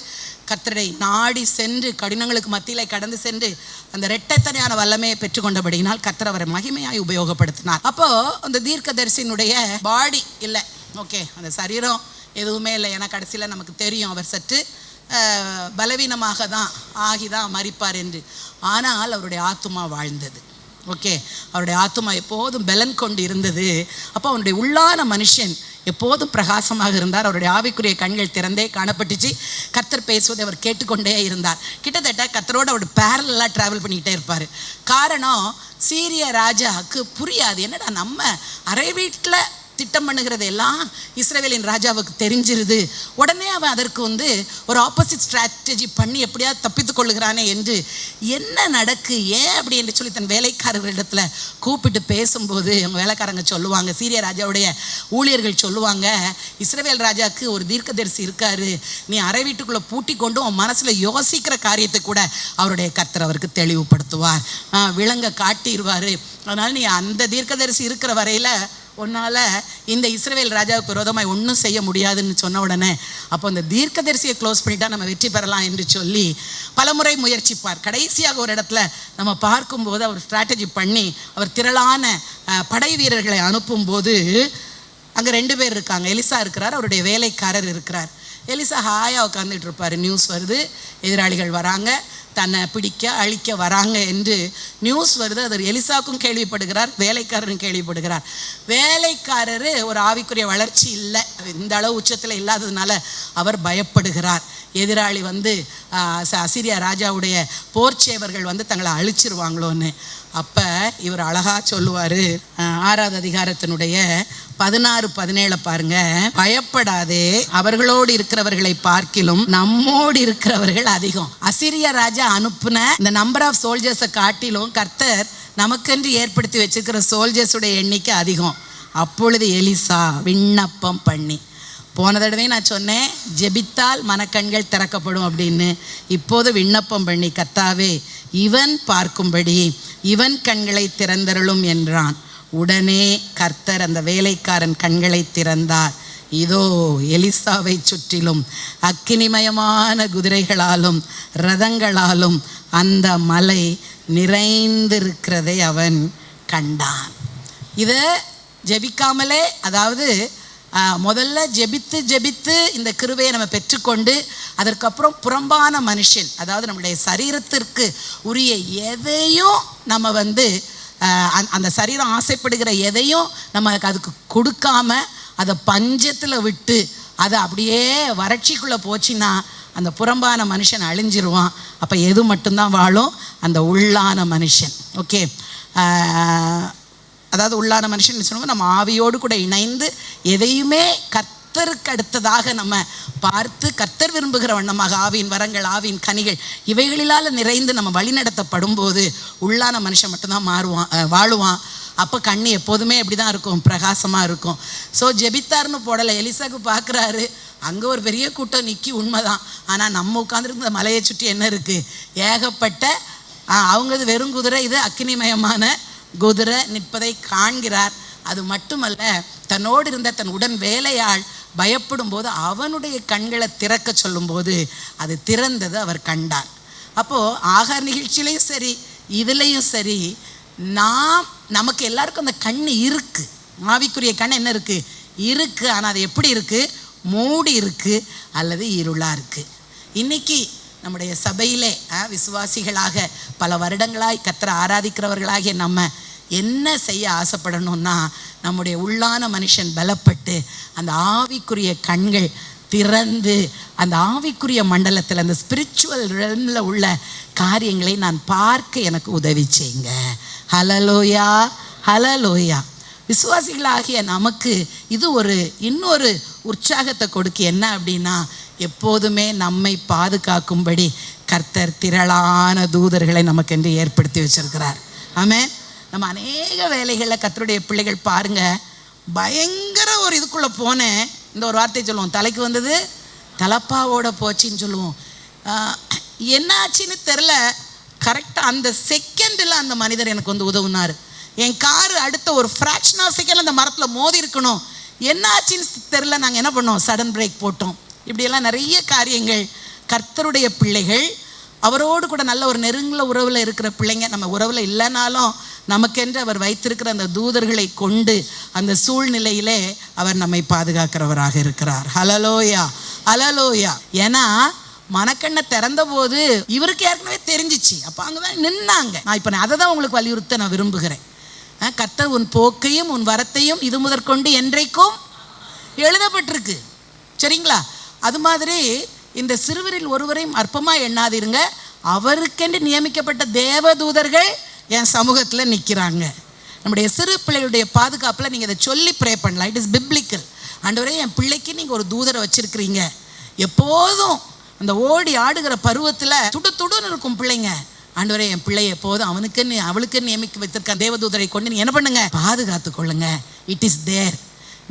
கர்த்தரை நாடி சென்று கடினங்களுக்கு மத்தியிலே கடந்து சென்று அந்த இரட்டைத்தனையான வல்லமையை பெற்றுக்கொண்டபடியினால் கர்த்தர் அவரை மகிமையாய் உபயோகப்படுத்தினார். அப்போது அந்த தீர்க்கதரிசியினுடைய பாடி இல்லை, ஓகே, அந்த சரீரம் எதுவுமே இல்லை. ஏன்னா கடைசியில் நமக்கு தெரியும் அவர் சற்று பலவீனமாக தான் ஆகிதான் மரிப்பார் என்று. ஆனால் அவருடைய ஆத்துமா வாழ்ந்தது. ஓகே, அவருடைய ஆத்துமா எப்போதும் பலன் கொண்டு இருந்தது. அப்போ அவனுடைய உள்ளான மனுஷன் எப்போதும் பிரகாசமாக இருந்தார். அவருடைய ஆவிக்குரிய கண்கள் திறந்தே காணப்பட்டுச்சு. கர்த்தர் பேசுவதை அவர் கேட்டுக்கொண்டே இருந்தார். கிட்டத்தட்ட கர்த்தரோட அவர் பேரலாக ட்ராவல் பண்ணிக்கிட்டே இருப்பார். காரணம், சீரிய ராஜாவுக்கு புரியாது, என்னடா நம்ம அரை வீட்டில் திட்டம் பண்ணுகிறது எல்லாம் இஸ்ரவேலின் ராஜாவுக்கு தெரிஞ்சிருது. உடனே அவன் அதற்கு ஒரு ஆப்போசிட் ஸ்ட்ராட்டஜி பண்ணி எப்படியாவது தப்பித்து கொள்ளுகிறானே என்று என்ன நடக்கு, ஏன் அப்படி என்று சொல்லி தன் வேலைக்காரர்களிடத்தில் கூப்பிட்டு பேசும்போது அவங்க வேலைக்காரங்க சொல்லுவாங்க, சீரிய ராஜாவுடைய ஊழியர்கள் சொல்லுவாங்க, இஸ்ரவேல் ராஜாவுக்கு ஒரு தீர்க்கதரிசி இருக்காரு, நீ அரை வீட்டுக்குள்ளே பூட்டி கொண்டு உன் மனசில் யோசிக்கிற காரியத்தை கூட அவருடைய கர்த்தர் அவருக்கு தெளிவுபடுத்துவார், விளங்க காட்டிடுவார். அதனால் நீ அந்த தீர்க்கதரிசி இருக்கிற வரையில் உன்னால் இந்த இஸ்ரவேல் ராஜாவுக்கு விரோதமாக ஒன்றும் செய்ய முடியாதுன்னு சொன்ன உடனே அப்போ அந்த தீர்க்கதரிசியை க்ளோஸ் பண்ணிட்டா நம்ம வெற்றி பெறலாம் என்று சொல்லி பலமுறை முயற்சிப்பார். கடைசியாக ஒரு இடத்துல நம்ம பார்க்கும்போது அவர் ஸ்ட்ராட்டஜி பண்ணி அவர் திரளான படை வீரர்களை அனுப்பும்போது அங்கே 2 பேர் இருக்காங்க. எலிசா இருக்கிறார், அவருடைய வேலைக்காரர் இருக்கிறார். எலிசா ஹாயாக உட்காந்துட்டு இருப்பார். நியூஸ் வருது, எதிராளிகள் வராங்க, தன்னை பிடிக்க அழிக்க வராங்க என்று நியூஸ் வருது. அது எலிசாவுக்கும் கேள்விப்படுகிறார், வேலைக்காரரும் கேள்விப்படுகிறார். வேலைக்காரர் ஒரு ஆவிக்குரிய வளர்ச்சி இல்லை, இந்த அளவு உச்சத்தில் இல்லாததுனால அவர் பயப்படுகிறார். எதிராளி அசீரியா ராஜாவுடைய போர்ச்சேவர்கள் தங்களை அழிச்சிருவாங்களோன்னு. அப்போ இவர் அழகா சொல்லுவார், 6வது அதிகாரத்தினுடைய 16-17 பாருங்க. பயப்படாதே, அவர்களோடு இருக்கிறவர்களை பார்க்கிலும் நம்மோடு இருக்கிறவர்கள் அதிகம். அசீரியா ராஜா அனுப்புன இந்த நம்பர் ஆஃப் சோல்ஜர்ஸை காட்டிலும் கர்த்தர் நமக்கென்று ஏற்படுத்தி வச்சிருக்கிற சோல்ஜர்ஸுடைய எண்ணிக்கை அதிகம். அப்பொழுது எலிசா விண்ணப்பம் பண்ணி, போன தடவை நான் சொன்னேன் ஜெபித்தால் மனக்கண்கள் திறக்கப்படும் அப்படின்னு. இப்போது விண்ணப்பம் பண்ணி, கர்த்தாவே இவன் பார்க்கும்படி இவன் கண்களை திறந்தருளும் என்றான். உடனே கர்த்தர் அந்த வேலைக்காரன் கண்களை திறந்தார். இதோ எலிசாவை சுற்றிலும் அக்கினிமயமான குதிரைகளாலும் ரதங்களாலும் அந்த மலை நிறைந்திருக்கிறதை அவன் கண்டான். இதை ஜெபிக்காமலே, அதாவது முதல்ல ஜெபித்து இந்த கிருபையை நம்ம பெற்றுக்கொண்டு அதற்கப்புறம் புறம்பான மனுஷன், அதாவது நம்முடைய சரீரத்திற்கு உரிய எதையும் நம்ம அந்த சரீரம் ஆசைப்படுகிற எதையும் நம்ம அதுக்கு கொடுக்காம அதை பஞ்சத்தில் விட்டு அதை அப்படியே வறட்சிக்குள்ளே போச்சுன்னா அந்த புறம்பான மனுஷன் அழிஞ்சிருவான். அப்போ எது மட்டும்தான் வாழும்? அந்த உள்ளான மனுஷன். ஓகே, அதாவது உள்ளான மனுஷன் சொல்லுவோம், நம்ம ஆவியோடு கூட இணைந்து எதையுமே கர்த்தருக்கு அடுத்ததாக நம்ம பார்த்து கர்த்தர் விரும்புகிற வண்ணமாக ஆவியின் வரங்கள், ஆவியின் கனிகள் இவைகளிலால் நிறைந்து நம்ம வழிநடத்தப்படும் போது உள்ளான மனுஷன் மட்டும்தான் வாழுவான். அப்போ கண்ணு எப்போதுமே எப்படி தான் இருக்கும்? பிரகாசமாக இருக்கும். ஸோ ஜெபித்தார்னு போடலை. எலிசாக்கு பார்க்குறாரு, அங்கே ஒரு பெரிய கூட்டம் நிற்கி, உண்மைதான். ஆனால் நம்ம உட்காந்துருக்க மலையை சுற்றி என்ன இருக்குது? ஏகப்பட்ட அவங்களது வெறும் குதிரை, இது அக்கினிமயமான குதிரை நிற்பதை காண்கிறார். அது மட்டுமல்ல, தன்னோடு இருந்த தன் உடன் வேலையாள் பயப்படும் போது அவனுடைய கண்களை திறக்க சொல்லும்போது அது திறந்தது அவர் கண்டார். அப்போது ஆகார் நிகழ்ச்சியிலையும் சரி, இதுலேயும் சரி, நமக்கு எல்லாருக்கும் அந்த கண் இருக்குது. ஆவிக்குரிய கண் என்ன இருக்குது? ஆனால் அது எப்படி இருக்குது? மூடி இருக்குது அல்லது இருளாக இருக்குது. இன்றைக்கி நம்முடைய சபையிலே விசுவாசிகளாக பல வருடங்களாய் கர்த்தரை ஆராதிக்கிறவர்களாகிய நம்ம என்ன செய்ய ஆசைப்படணும்னா, நம்முடைய உள்ளான மனுஷன் பலப்பட்டு அந்த ஆவிக்குரிய கண்கள் திறந்து அந்த ஆவிக்குரிய மண்டலத்தில், அந்த ஸ்பிரிச்சுவல் ரெல்மில் உள்ள காரியங்களை நான் பார்க்க எனக்கு உதவி செய்யுங்க. ஹலலோயா, ஹலலோயா. விசுவாசிகளாகிய நமக்கு இது இன்னொரு உற்சாகத்தை கொடுக்க. என்ன அப்படின்னா, எப்போதுமே நம்மை பாதுகாக்கும்படி கர்த்தர் திரளான தூதர்களை நமக்கென்று ஏற்படுத்தி வச்சிருக்கிறார். ஆமென். நம்ம அநேக வேலைகளில் கர்த்தருடைய பிள்ளைகள் பாருங்கள், பயங்கர ஒரு இதுக்குள்ளே போனேன். இந்த ஒரு வார்த்தை சொல்லுவோம், தலைக்கு வந்தது தலப்பாவோட போச்சின்னு சொல்லுவோம். என்ன ஆச்சுன்னு தெரில. கரெக்டாக அந்த செகண்டில் அந்த மனிதர் எனக்கு உதவுனார். என் காரு அடுத்த ஒரு ஃப்ராக்ஷன் ஆஃப் செகண்ட் அந்த மரத்தில் மோதி இருக்கணும். என்ன ஆச்சுன்னு தெரில. நாங்கள் என்ன பண்ணோம்? சடன் பிரேக் போட்டோம். இப்படியெல்லாம் நிறைய காரியங்கள். கர்த்தருடைய பிள்ளைகள், அவரோடு கூட நல்ல ஒரு நெருங்கிய உறவில் இருக்கிற பிள்ளைங்க, நம்ம உறவில் இல்லைனாலும் நமக்கென்று அவர் வைத்திருக்கிற அந்த தூதர்களை கொண்டு அந்த சூழ்நிலையிலே அவர் நம்மை பாதுகாக்கிறவராக இருக்கிறார். ஹலலோயா, ஹலலோயா. ஏன்னா மனக்கண்ணை திறந்த போது இவருக்கு ஏற்கனவே தெரிஞ்சிச்சு. அப்போ அங்கே தான் நின்னாங்க. நான் இப்போ அதை தான் உங்களுக்கு வலியுறுத்த நான் விரும்புகிறேன். கர்த்தர் உன் போக்கையும் உன் வரத்தையும் இது முதற்கொண்டு என்றைக்கும் எழுதப்பட்டிருக்கு. சரிங்களா? அது மாதிரி இந்த சிறுவரில் ஒருவரையும் அற்பமாக எண்ணாதிருங்க. அவருக்கென்று நியமிக்கப்பட்ட தேவதூதர்கள் என் சமூகத்தில் நிற்கிறாங்க. நம்முடைய சிறு பிள்ளைகளுடைய பாதுகாப்பில் நீங்கள் இதை சொல்லி ப்ரே பண்ணலாம். It is biblical. ஆண்டவரே, என் பிள்ளைக்கு நீங்கள் ஒரு தூதரை வச்சுருக்கிறீங்க. எப்போதும் அந்த ஓடி ஆடுகிற பருவத்தில் துடுன்னு இருக்கும் பிள்ளைங்க. ஆண்டவரே, என் பிள்ளை எப்போதும் அவளுக்குன்னு நியமிக்க வைத்திருக்க தேவதூதரை கொண்டு நீ என்ன பண்ணுங்க? பாதுகாத்து கொள்ளுங்க. It is there.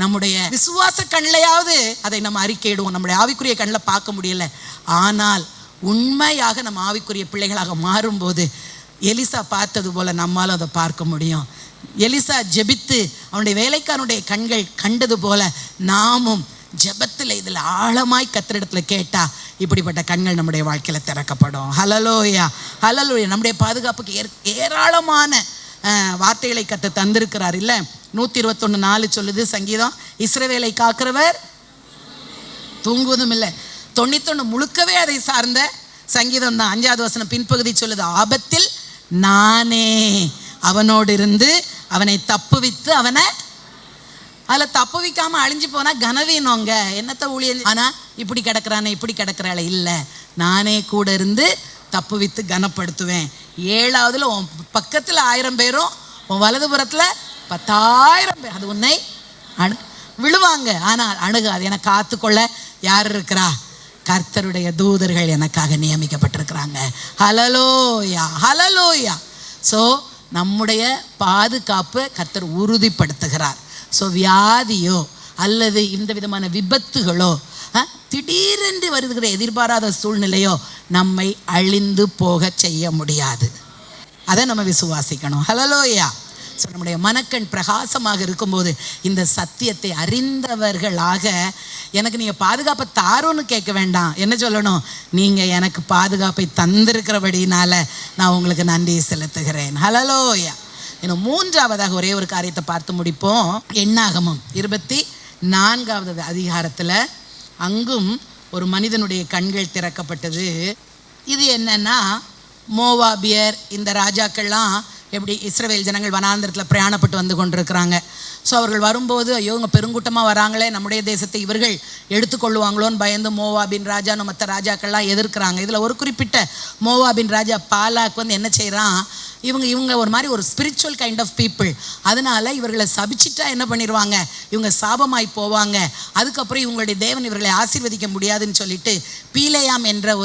நம்முடைய விசுவாச கண்ணிலையாவது அதை நம்ம அறிக்கையிடுவோம். நம்முடைய ஆவிக்குரிய கண்ணில் பார்க்க முடியல. ஆனால் உண்மையாக நம்ம ஆவிக்குரிய பிள்ளைகளாக மாறும்போது எலிசா பார்த்தது போல நம்மாலும் அதை பார்க்க முடியும். எலிசா ஜெபித்து அவனுடைய வேலைக்காரனுடைய கண்கள் கண்டது போல நாமும் ஜெபத்தில் இதில் ஆழமாய் கர்த்தரிடத்தில் கேட்டால் இப்படிப்பட்ட கண்கள் நம்முடைய வாழ்க்கையில் திறக்கப்படும். ஹலலோயா, ஹலலோயா. நம்முடைய பாதுகாப்புக்கு ஏராளமான வார்த்தைகளை கர்த்தர் தந்திருக்கிறார். இல்லை, 121:4 சொல்லுது சங்கீதம், இஸ்ரவேலை காக்கிறவர் தூங்குவதும் இல்லை. 91 முழுக்கவே அதை சார்ந்த சங்கீதம் தான். 5வது வசனம் பின்பகுதி சொல்லுது, ஆபத்தில் நானே அவனோடு இருந்து அவனை தப்புவித்து அவனை. அதில் தப்புவிக்காமல் அழிஞ்சு போனால் கனவீனங்க, என்னத்தை ஊழியம். ஆனால் இப்படி கிடக்கிறாளே, இல்லை, நானே கூட இருந்து தப்புவித்து கனப்படுத்துவேன். 7வதுல உன் பக்கத்தில் 1000 பேரும் உன் வலதுபுறத்தில் 10,000 பேர் அது உன்னை விழுவாங்க, ஆனால் அணுகாது. என காத்துக்கொள்ள யார் இருக்கிறா? கர்த்தருடைய தூதர்கள் எனக்காக நியமிக்கப்பட்டிருக்கிறாங்க. ஹலலோயா, ஹலலோயா. ஸோ நம்முடைய பாதுகாப்பை கர்த்தர் உறுதிப்படுத்துகிறார். ஸோ வியாதியோ அல்லது இந்த விதமான விபத்துகளோ திடீரென்று வருகிற எதிர்பாராத சூழ்நிலையோ நம்மை அழிந்து போக செய்ய முடியாது. அதை நம்ம விசுவாசிக்கணும். ஹல்லேலூயா. ஸோ நம்முடைய மனக்கண் பிரகாசமாக இருக்கும்போது இந்த சத்தியத்தை அறிந்தவர்களாக, எனக்கு நீங்கள் பாதுகாப்பை தாரோன்னு கேட்க வேண்டாம். என்ன சொல்லணும்? நீங்கள் எனக்கு பாதுகாப்பை தந்திருக்கிறபடினால நான் உங்களுக்கு நன்றி செலுத்துகிறேன். ஹல்லேலூயா. இன்னும் மூன்றாவதாக ஒரே ஒரு காரியத்தை பார்த்து முடிப்போம். என்னாகமம் 24வது அதிகாரத்தில் அங்கும் ஒரு மனிதனுடைய கண்கள் திறக்கப்பட்டது. இது என்னன்னா, மோவாபியர் இந்த ராஜாக்கள்லாம் எப்படி இஸ்ரவேல் ஜனங்கள் வனாந்திரத்தில் பிரயாணப்பட்டு வந்து கொண்டிருக்கிறாங்க. ஸோ அவர்கள் வரும்போது, ஐயோ இவங்க பெருங்கூட்டமாக வராங்களே, நம்முடைய தேசத்தை இவர்கள் எடுத்துக்கொள்ளுவாங்களோன்னு பயந்து மோவாபின் ராஜா மற்ற ராஜாக்கள்லாம் எதிர்க்கிறாங்க. இதில் ஒரு குறிப்பிட்ட மோவாபின் ராஜா பாலாக் வந்து என்ன செய்கிறான், இவங்க ஒரு மாதிரி ஒரு ஸ்பிரிச்சுவல் கைண்ட் ஆஃப் பீப்புள். அதனால இவர்களை சபிச்சிட்டா என்ன பண்ணிடுவாங்க, இவங்க சாபமாய் போவாங்க. அதுக்கப்புறம் இவங்களுடைய தேவன் இவர்களை ஆசீர்வதிக்க முடியாதுன்னு சொல்லிட்டு பீலேயாம் என்ற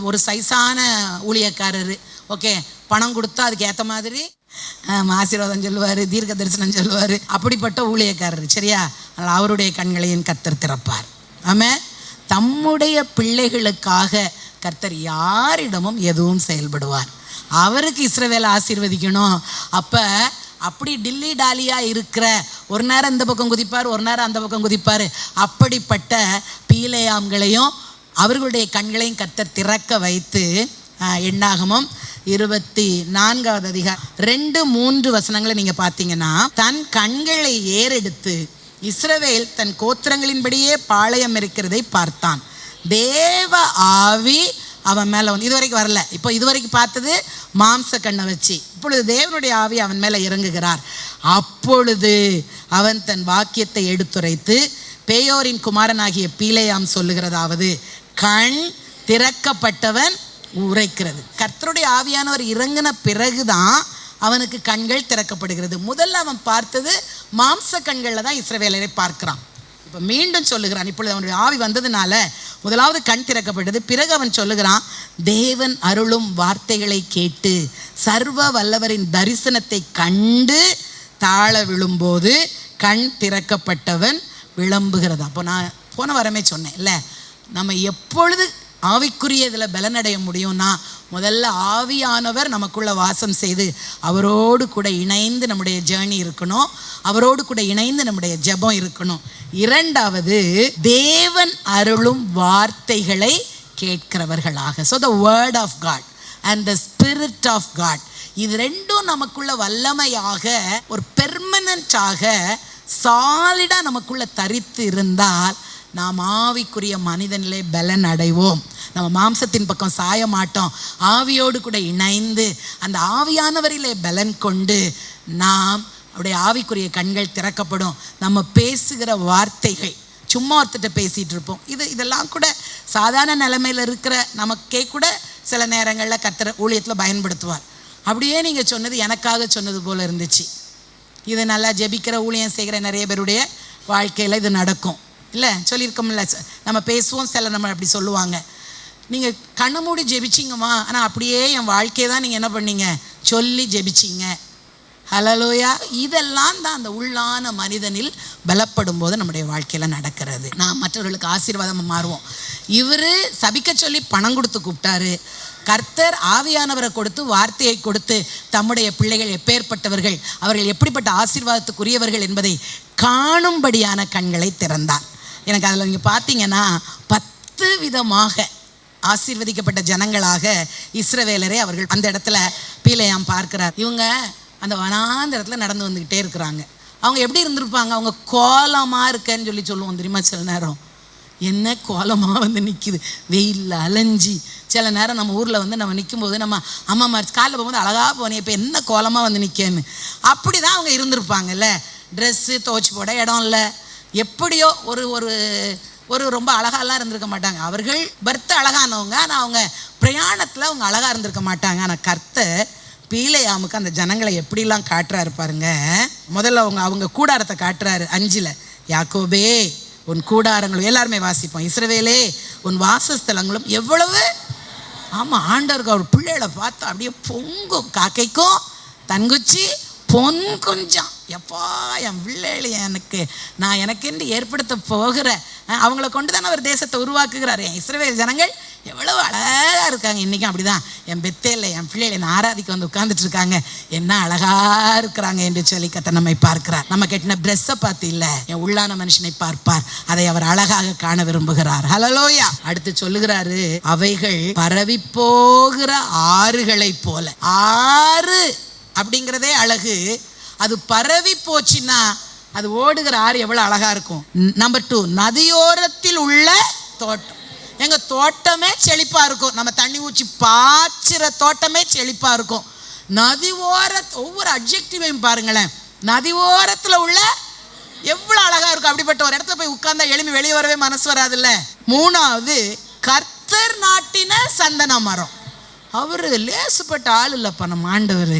ஒரு சைஸான ஊழியக்காரர், ஓகே, பணம் கொடுத்தா அதுக்கு ஏற்ற மாதிரி ஆசீர்வாதம் சொல்லுவார், தீர்க்க தரிசனம் சொல்லுவார். அப்படிப்பட்ட ஊழியக்காரர், சரியா? அதனால் அவருடைய கண்களையும் கர்த்தர் திறப்பார். ஆமென். தம்முடைய பிள்ளைகளுக்காக கர்த்தர் யாரிடமும் எதுவும் செயல்படுவார். அவருக்கு இஸ்ரவேலை ஆசீர்வதிக்கணும். அப்படி டில்லி டாலியாக இருக்கிற, ஒரு நேரம் இந்த பக்கம் குதிப்பார், ஒரு நேரம் அந்த பக்கம் குதிப்பார். அப்படிப்பட்ட பீலேயாம்களையும் அவர்களுடைய கண்களையும் கர்த்தர் திறக்க வைத்து, என்னாகமம் 24வது அதிகாரம் 2-3 வசனங்களை நீங்கள் பார்த்தீங்கன்னா, தன் கண்களை ஏறெடுத்து இஸ்ரவேல் தன் கோத்திரங்களின்படியே பாளையம் இருக்கிறதை பார்த்தான். தேவ ஆவி அவன் மேலே வந்து இதுவரைக்கும் வரல. இப்போ இதுவரைக்கும் பார்த்தது மாம்ச கண்ணை வச்சு. இப்பொழுது தேவனுடைய ஆவி அவன் மேலே இறங்குகிறார். அப்பொழுது அவன் தன் வாக்கியத்தை எடுத்துரைத்து, பேயோரின் குமாரனாகிய பீலேயாம் சொல்லுகிறதாவது, கண் திறக்கப்பட்டவன் உரைக்கிறது. கர்த்தருடைய ஆவியானவர் இறங்கின பிறகுதான் அவனுக்கு கண்கள் திறக்கப்படுகிறது. முதல்ல அவன் பார்த்தது மாம்ச கண்களில் தான் இஸ்ரவேலரை பார்க்கிறான். இப்போ மீண்டும் சொல்லுகிறான், இப்பொழுது அவனுடைய ஆவி வந்ததுனால முதலாவது கண் திறக்கப்பட்டது. பிறகு அவன் சொல்லுகிறான், தேவன் அருளும் வார்த்தைகளை கேட்டு சர்வ வல்லவரின் தரிசனத்தை கண்டு தாழ விழும்போது கண் திறக்கப்பட்டவன் விளம்புகிறது. அப்போ நான் போன வாரமே சொன்னேன் இல்லை, நம்ம எப்பொழுது ஆவிக்குரிய இதில் பலனடைய முடியும்னா, முதல்ல ஆவியானவர் நமக்குள்ள வாசம் செய்து அவரோடு கூட இணைந்து நம்முடைய ஜேர்னி இருக்கணும், அவரோடு கூட இணைந்து நம்முடைய ஜெபம் இருக்கணும். இரண்டாவது, தேவன் அருளும் வார்த்தைகளை கேட்கிறவர்களாக. So the word of God and the spirit of God, இது ரெண்டும் நமக்குள்ள வல்லமையாக ஒரு பெர்மனண்டாக சாலிடாக நமக்குள்ள தரித்து இருந்தால் நாம் ஆவிக்குரிய மனிதனிலே பலன் அடைவோம். நம்ம மாம்சத்தின் பக்கம் சாய மாட்டோம். ஆவியோடு கூட இணைந்து அந்த ஆவியானவரிலே பலன் கொண்டு நாம் அவருடைய ஆவிக்குரிய கண்கள் திறக்கப்படும். நம்ம பேசுகிற வார்த்தைகள், சும்மா ஒருத்திட்ட பேசிகிட்டு இருப்போம், இதெல்லாம் கூட சாதாரண நிலைமையில் இருக்கிற நமக்கே கூட சில நேரங்களில் கர்த்தர் ஊழியத்தில் பயன்படுத்துவார். அப்படியே நீங்கள் சொன்னது எனக்காக சொன்னது போல் இருந்துச்சு. இது நல்லா ஜெபிக்கிற ஊழியம் செய்கிற நிறைய பேருடைய வாழ்க்கையில் இது நடக்கும் இல்லை, சொல்லியிருக்கோம்ல, நம்ம பேசுவோம், சில நம்ம அப்படி சொல்லுவாங்க, நீங்கள் கண்ணு மூடி ஜெபிச்சிங்கம்மா, ஆனால் அப்படியே என் வாழ்க்கையை தான் நீங்கள் என்ன பண்ணீங்க, சொல்லி ஜெபிச்சிங்க. ஹல்லேலூயா. இதெல்லாம் தான் அந்த உள்ளான மனிதனில் பலப்படும் போது நம்முடைய வாழ்க்கையில் நடக்கிறது. நான் மற்றவர்களுக்கு ஆசீர்வாதமாக மாறுவோம். இவர் சபிக்க சொல்லி பணம் கொடுத்து கூப்பிட்டாரு. கர்த்தர் ஆவியானவரை கொடுத்து வார்த்தையை கொடுத்து தம்முடைய பிள்ளைகள் எப்பேற்பட்டவர்கள், அவர்கள் எப்படிப்பட்ட ஆசீர்வாதத்துக்குரியவர்கள் என்பதை காணும்படியான கண்களை திறந்தார். எனக்கு அதில் நீங்கள் பார்த்தீங்கன்னா 10 விதமாக ஆசீர்வதிக்கப்பட்ட ஜனங்களாக இஸ்ரவேலரை அவர்கள் அந்த இடத்துல பீலேயாம் பார்க்கிறார். இவங்க அந்த வனாந்திரத்தில் நடந்து வந்துக்கிட்டே இருக்கிறாங்க. அவங்க எப்படி இருந்திருப்பாங்க, அவங்க கோலமாக இருக்கேன்னு சொல்லுவோம் தெரியுமா, சில நேரம் என்ன கோலமாக வந்து நிற்கிது வெயிலில் அலைஞ்சி. சில நேரம் நம்ம ஊரில் வந்து நம்ம நிற்கும்போது நம்ம அம்மா மாதிரி காலையில் போகும்போது அழகாக போனேன், இப்போ என்ன கோலமாக வந்து நிற்கேன்னு. அப்படி தான் அவங்க இருந்திருப்பாங்கல்ல. ட்ரெஸ்ஸு துவைச்சி போட இடம் இல்லை, எப்படியோ ஒரு ரொம்ப அழகாலாம் இருந்திருக்க மாட்டாங்க. அவர்கள் பர்த் அழகானவங்க, ஆனால் அவங்க பிரயாணத்தில் அவங்க அழகாக இருந்திருக்க மாட்டாங்க. ஆனால் கர்த்தர் பீலேயாமுக்கு அந்த ஜனங்களை எப்படிலாம் காட்டுறாரு பாருங்க. முதல்ல அவங்க கூடாரத்தை காட்டுறாரு. 5 யாக்கோபே உன் கூடாரங்களும், எல்லாருமே வாசிப்போம், இஸ்ரவேலே உன் வாசஸ்தலங்களும் எவ்வளவு. ஆமாம், ஆண்டவருக்கு அவர் பிள்ளைகளை பார்த்தா அப்படியே பொங்கும். காக்கைக்கும் தன்குச்சி பொன் குஞ்சம். எப்பா என் பிள்ளைகள் எனக்கென்று ஏற்படுத்த போகிற அவங்கள கொண்டு தானே ஒரு தேசத்தை உருவாக்குகிறார். என் இஸ்ரவேல் ஜனங்கள் எவ்வளவு அழகாக இருக்காங்க. இன்றைக்கும் அப்படி தான் என் பெத்தேல்ல என் பிள்ளைகளை என்னை ஆராதிக்க வந்து உட்கார்ந்துட்டு இருக்காங்க. என்ன அழகாக இருக்கிறாங்க என்று சொல்லி கர்த்தர் நம்மை பார்க்கிறார். நம்ம கட்டின ட்ரெஸ்ஸை பார்த்து இல்லை, என் உள்ளான மனுஷனை பார்ப்பார். அதை அவர் அழகாக காண விரும்புகிறார். ஹல்லேலூயா. அடுத்து சொல்லுகிறாரு, அவைகள் பரவி போகிற ஆறுகளை போல. ஆறு அப்படிங்கிறதே அழகு. அது பரவி போச்சுன்னா அது ஓடுகிற ஆறு எவ்வளோ அழகா இருக்கும். நம்பர் 2, நதியோரத்தில் உள்ள தோட்டம். எங்க தோட்டமே செழிப்பா இருக்கும். நம்ம தண்ணி ஊற்றி பாய்ச்சிற தோட்டமே செழிப்பா இருக்கும். நதி ஒவ்வொரு அட்ஜெக்டிவையும் பாருங்களேன். நதி ஓரத்தில் உள்ள எவ்வளோ அழகா இருக்கும். அப்படிப்பட்ட ஒரு இடத்துல போய் உட்கார்ந்தா எழுப்பி வெளியே வரவே மனசு வராதுல்ல. 3வது, கர்த்தர் நாட்டின சந்தன மரம். அவரு லேசுப்பட்ட ஆள் இல்லைப்பா நம்ம ஆண்டவர்.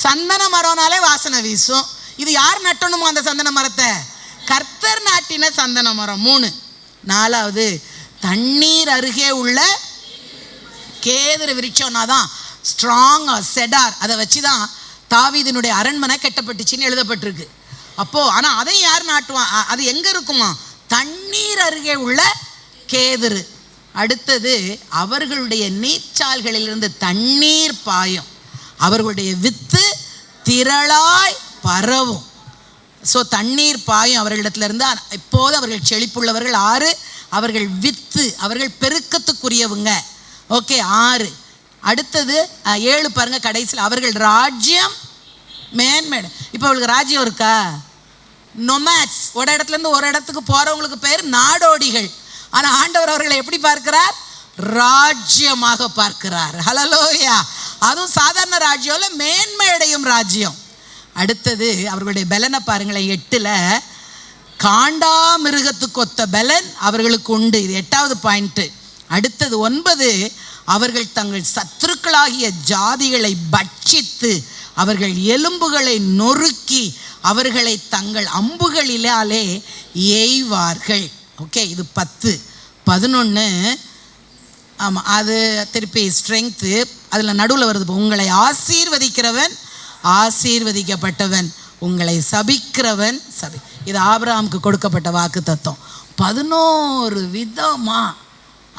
சந்தன மரம்னாலே வாசனை வீசும். இது யார் நட்டணுமோ அந்த சந்தன மரத்தை? கர்த்தர் நாட்டின சந்தன மரம். 3. 4வது, தண்ணீர் அருகே உள்ள கேதுரு விருட்சம்னா தான் ஸ்ட்ராங் செடார். அதை வச்சு தான் தாவீதினுடைய அரண்மனை கட்டப்பட்டுச்சுன்னு எழுதப்பட்டிருக்கு. அப்போது ஆனால் அதை யார் நாட்டுவான்? அது எங்கே இருக்குமா? தண்ணீர் அருகே உள்ள கேதுரு. அடுத்தது, அவர்களுடைய நீர்ச்சால்களிலிருந்து தண்ணீர் பாயும். அவர்களுடைய வித்து திரளாய் பரவும். ஸோ தண்ணீர் பாயும் அவர்களிடத்திலிருந்து. இப்போது அவர்கள் செழிப்புள்ளவர்கள். 6, அவர்கள் வித்து, அவர்கள் பெருக்கத்துக்குரியவங்க. ஓகே. 6. அடுத்தது 7 பாருங்க கடைசியில், அவர்கள் ராஜ்யம் மேன்மேடு. இப்போ அவங்களுக்கு ராஜ்யம் இருக்கா? நொமேட்ஸ். ஒரு இடத்துலேருந்து ஒரு இடத்துக்கு போகிறவங்களுக்கு பேர் நாடோடிகள். ஆனால் ஆண்டவர் அவர்களை எப்படி பார்க்கிறார்? ராஜ்யமாக பார்க்கிறார். ஹல்லேலூயா. அதுவும் சாதாரண ராஜ்யம் இல்லை, மேன்மையடையும் ராஜ்யம். அடுத்தது, அவர்களுடைய பலனை பாருங்களேன். 8ல், காண்டா மிருகத்துக்கு ஒத்த பலன் அவர்களுக்கு உண்டு. இது 8வது பாயிண்ட்டு. அடுத்தது 9, அவர்கள் தங்கள் சத்துருக்களாகிய ஜாதிகளை பட்சித்து அவர்கள் எலும்புகளை நொறுக்கி அவர்களை தங்கள் அம்புகளிலாலே எய்வார்கள். ஓகே. இது 10. 11, ஆமாம், அது திருப்பி ஸ்ட்ரெங்க்த்து. அதில் நடுவில் வருது, உங்களை ஆசீர்வதிக்கிறவன் ஆசீர்வதிக்கப்பட்டவன், உங்களை சபிக்கிறவன் சபி. இது ஆபிரகாமுக்கு கொடுக்கப்பட்ட வாக்கு தத்துவம். 11 விதமாக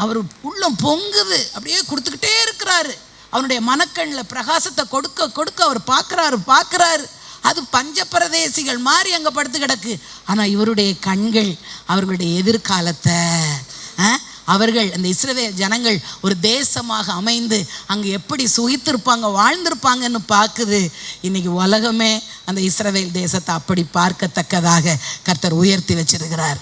அவர் உள்ளம் பொங்குது. அப்படியே கொடுத்துக்கிட்டே இருக்கிறாரு. அவனுடைய மனக்கண்ணில் பிரகாசத்தை கொடுக்க கொடுக்க அவர் பார்க்குறாரு. அது பஞ்சபிரதேசிகள் மாதிரி அங்கே படுத்து கிடக்கு. ஆனால் இவருடைய கண்கள் அவர்களுடைய எதிர்காலத்தை, அவர்கள் அந்த இஸ்ரவேல் ஜனங்கள் ஒரு தேசமாக அமைந்து அங்கே எப்படி சுகித்திருப்பாங்க, வாழ்ந்திருப்பாங்கன்னு பார்க்குது. இன்றைக்கி உலகமே அந்த இஸ்ரவேல் தேசத்தை அப்படி பார்க்கத்தக்கதாக கர்த்தர் உயர்த்தி வச்சிருக்கிறார்.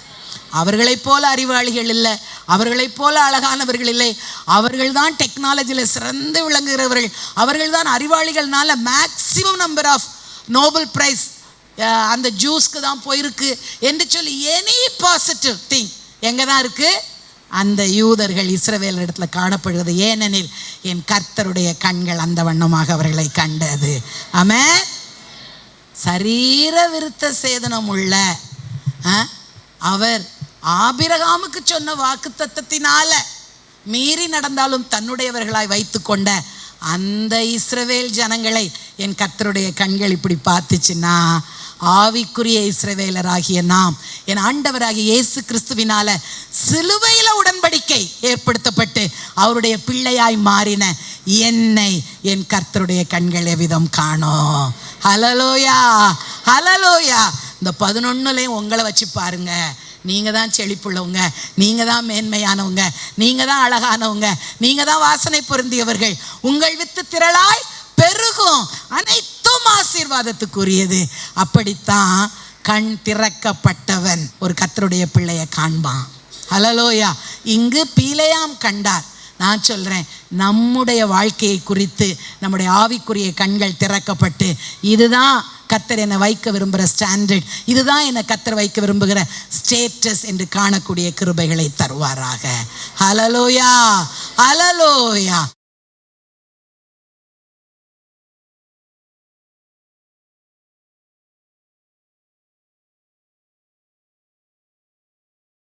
அவர்களைப் போல அறிவாளிகள் இல்லை, அவர்களைப் போல அழகானவர்கள் இல்லை. அவர்கள் தான் டெக்னாலஜியில் சிறந்து விளங்குகிறவர்கள். அவர்கள் தான் அறிவாளிகள்னால maximum number of Nobel prize அந்த ஜூஸ்க்கு தான் போயிருக்கு என்று சொல்லி எனி பாசிட்டிவ் திங் எங்கே தான் இருக்குது? அந்த யூதர்கள் இஸ்ரவேல் இடத்துல காணப்படுகிறது. ஏனெனில் என் கர்த்தருடைய கண்கள் அந்த வண்ணமாக அவர்களை கண்டது. ஆமென். சரீர விருத்த சேதனம் உள்ள அவர் ஆபிரகாமுக்கு சொன்ன வாக்குத்தத்தத்தினால மீறி நடந்தாலும் தன்னுடையவர்களாய் வைத்து கொண்ட அந்த இஸ்ரவேல் ஜனங்களை என் கர்த்தருடைய கண்கள் இப்படி பார்த்துச்சுன்னா, ஆவிக்குரிய இஸ்ரவேலராகிய நாம் என் ஆண்டவராகிய இயேசு கிறிஸ்துவினால சிலுவையில் உடன்படிக்கை ஏற்படுத்தப்பட்டு அவருடைய பிள்ளையாய் மாறின என்னை என் கர்த்தருடைய கண்கள் எவ்விதம் காணோம். ஹல்லேலூயா, ஹல்லேலூயா. இந்த 11லையும் உங்களை வச்சு பாருங்க. நீங்கள் தான் செழிப்புள்ளவங்க, நீங்கள் தான் மேன்மையானவங்க, நீங்கள் தான் அழகானவங்க, நீங்கள் தான் வாசனை பொருந்தியவர்கள். உங்கள் வித்து திரளாய் பெருகும், அனைத்தும் ஆசீர்வாதத்துக்குரியது. அப்படித்தான் கண் திறக்கப்பட்டவன் ஒரு கர்த்தருடைய பிள்ளையை காண்பான். ஹல்லேலூயா. இங்கு பீலேயாம் கண்டார். நான் சொல்கிறேன், நம்முடைய வாழ்க்கையை குறித்து நம்முடைய ஆவிக்குரிய கண்கள் திறக்கப்பட்டு இதுதான் கர்த்தர் என்னை வைக்க விரும்புகிற ஸ்டாண்டர்ட், இதுதான் என்னை கர்த்தர் வைக்க விரும்புகிற ஸ்டேட்டஸ் என்று காணக்கூடிய கிருபைகளை தருவாராக. ஹல்லேலூயா, ஹல்லேலூயா.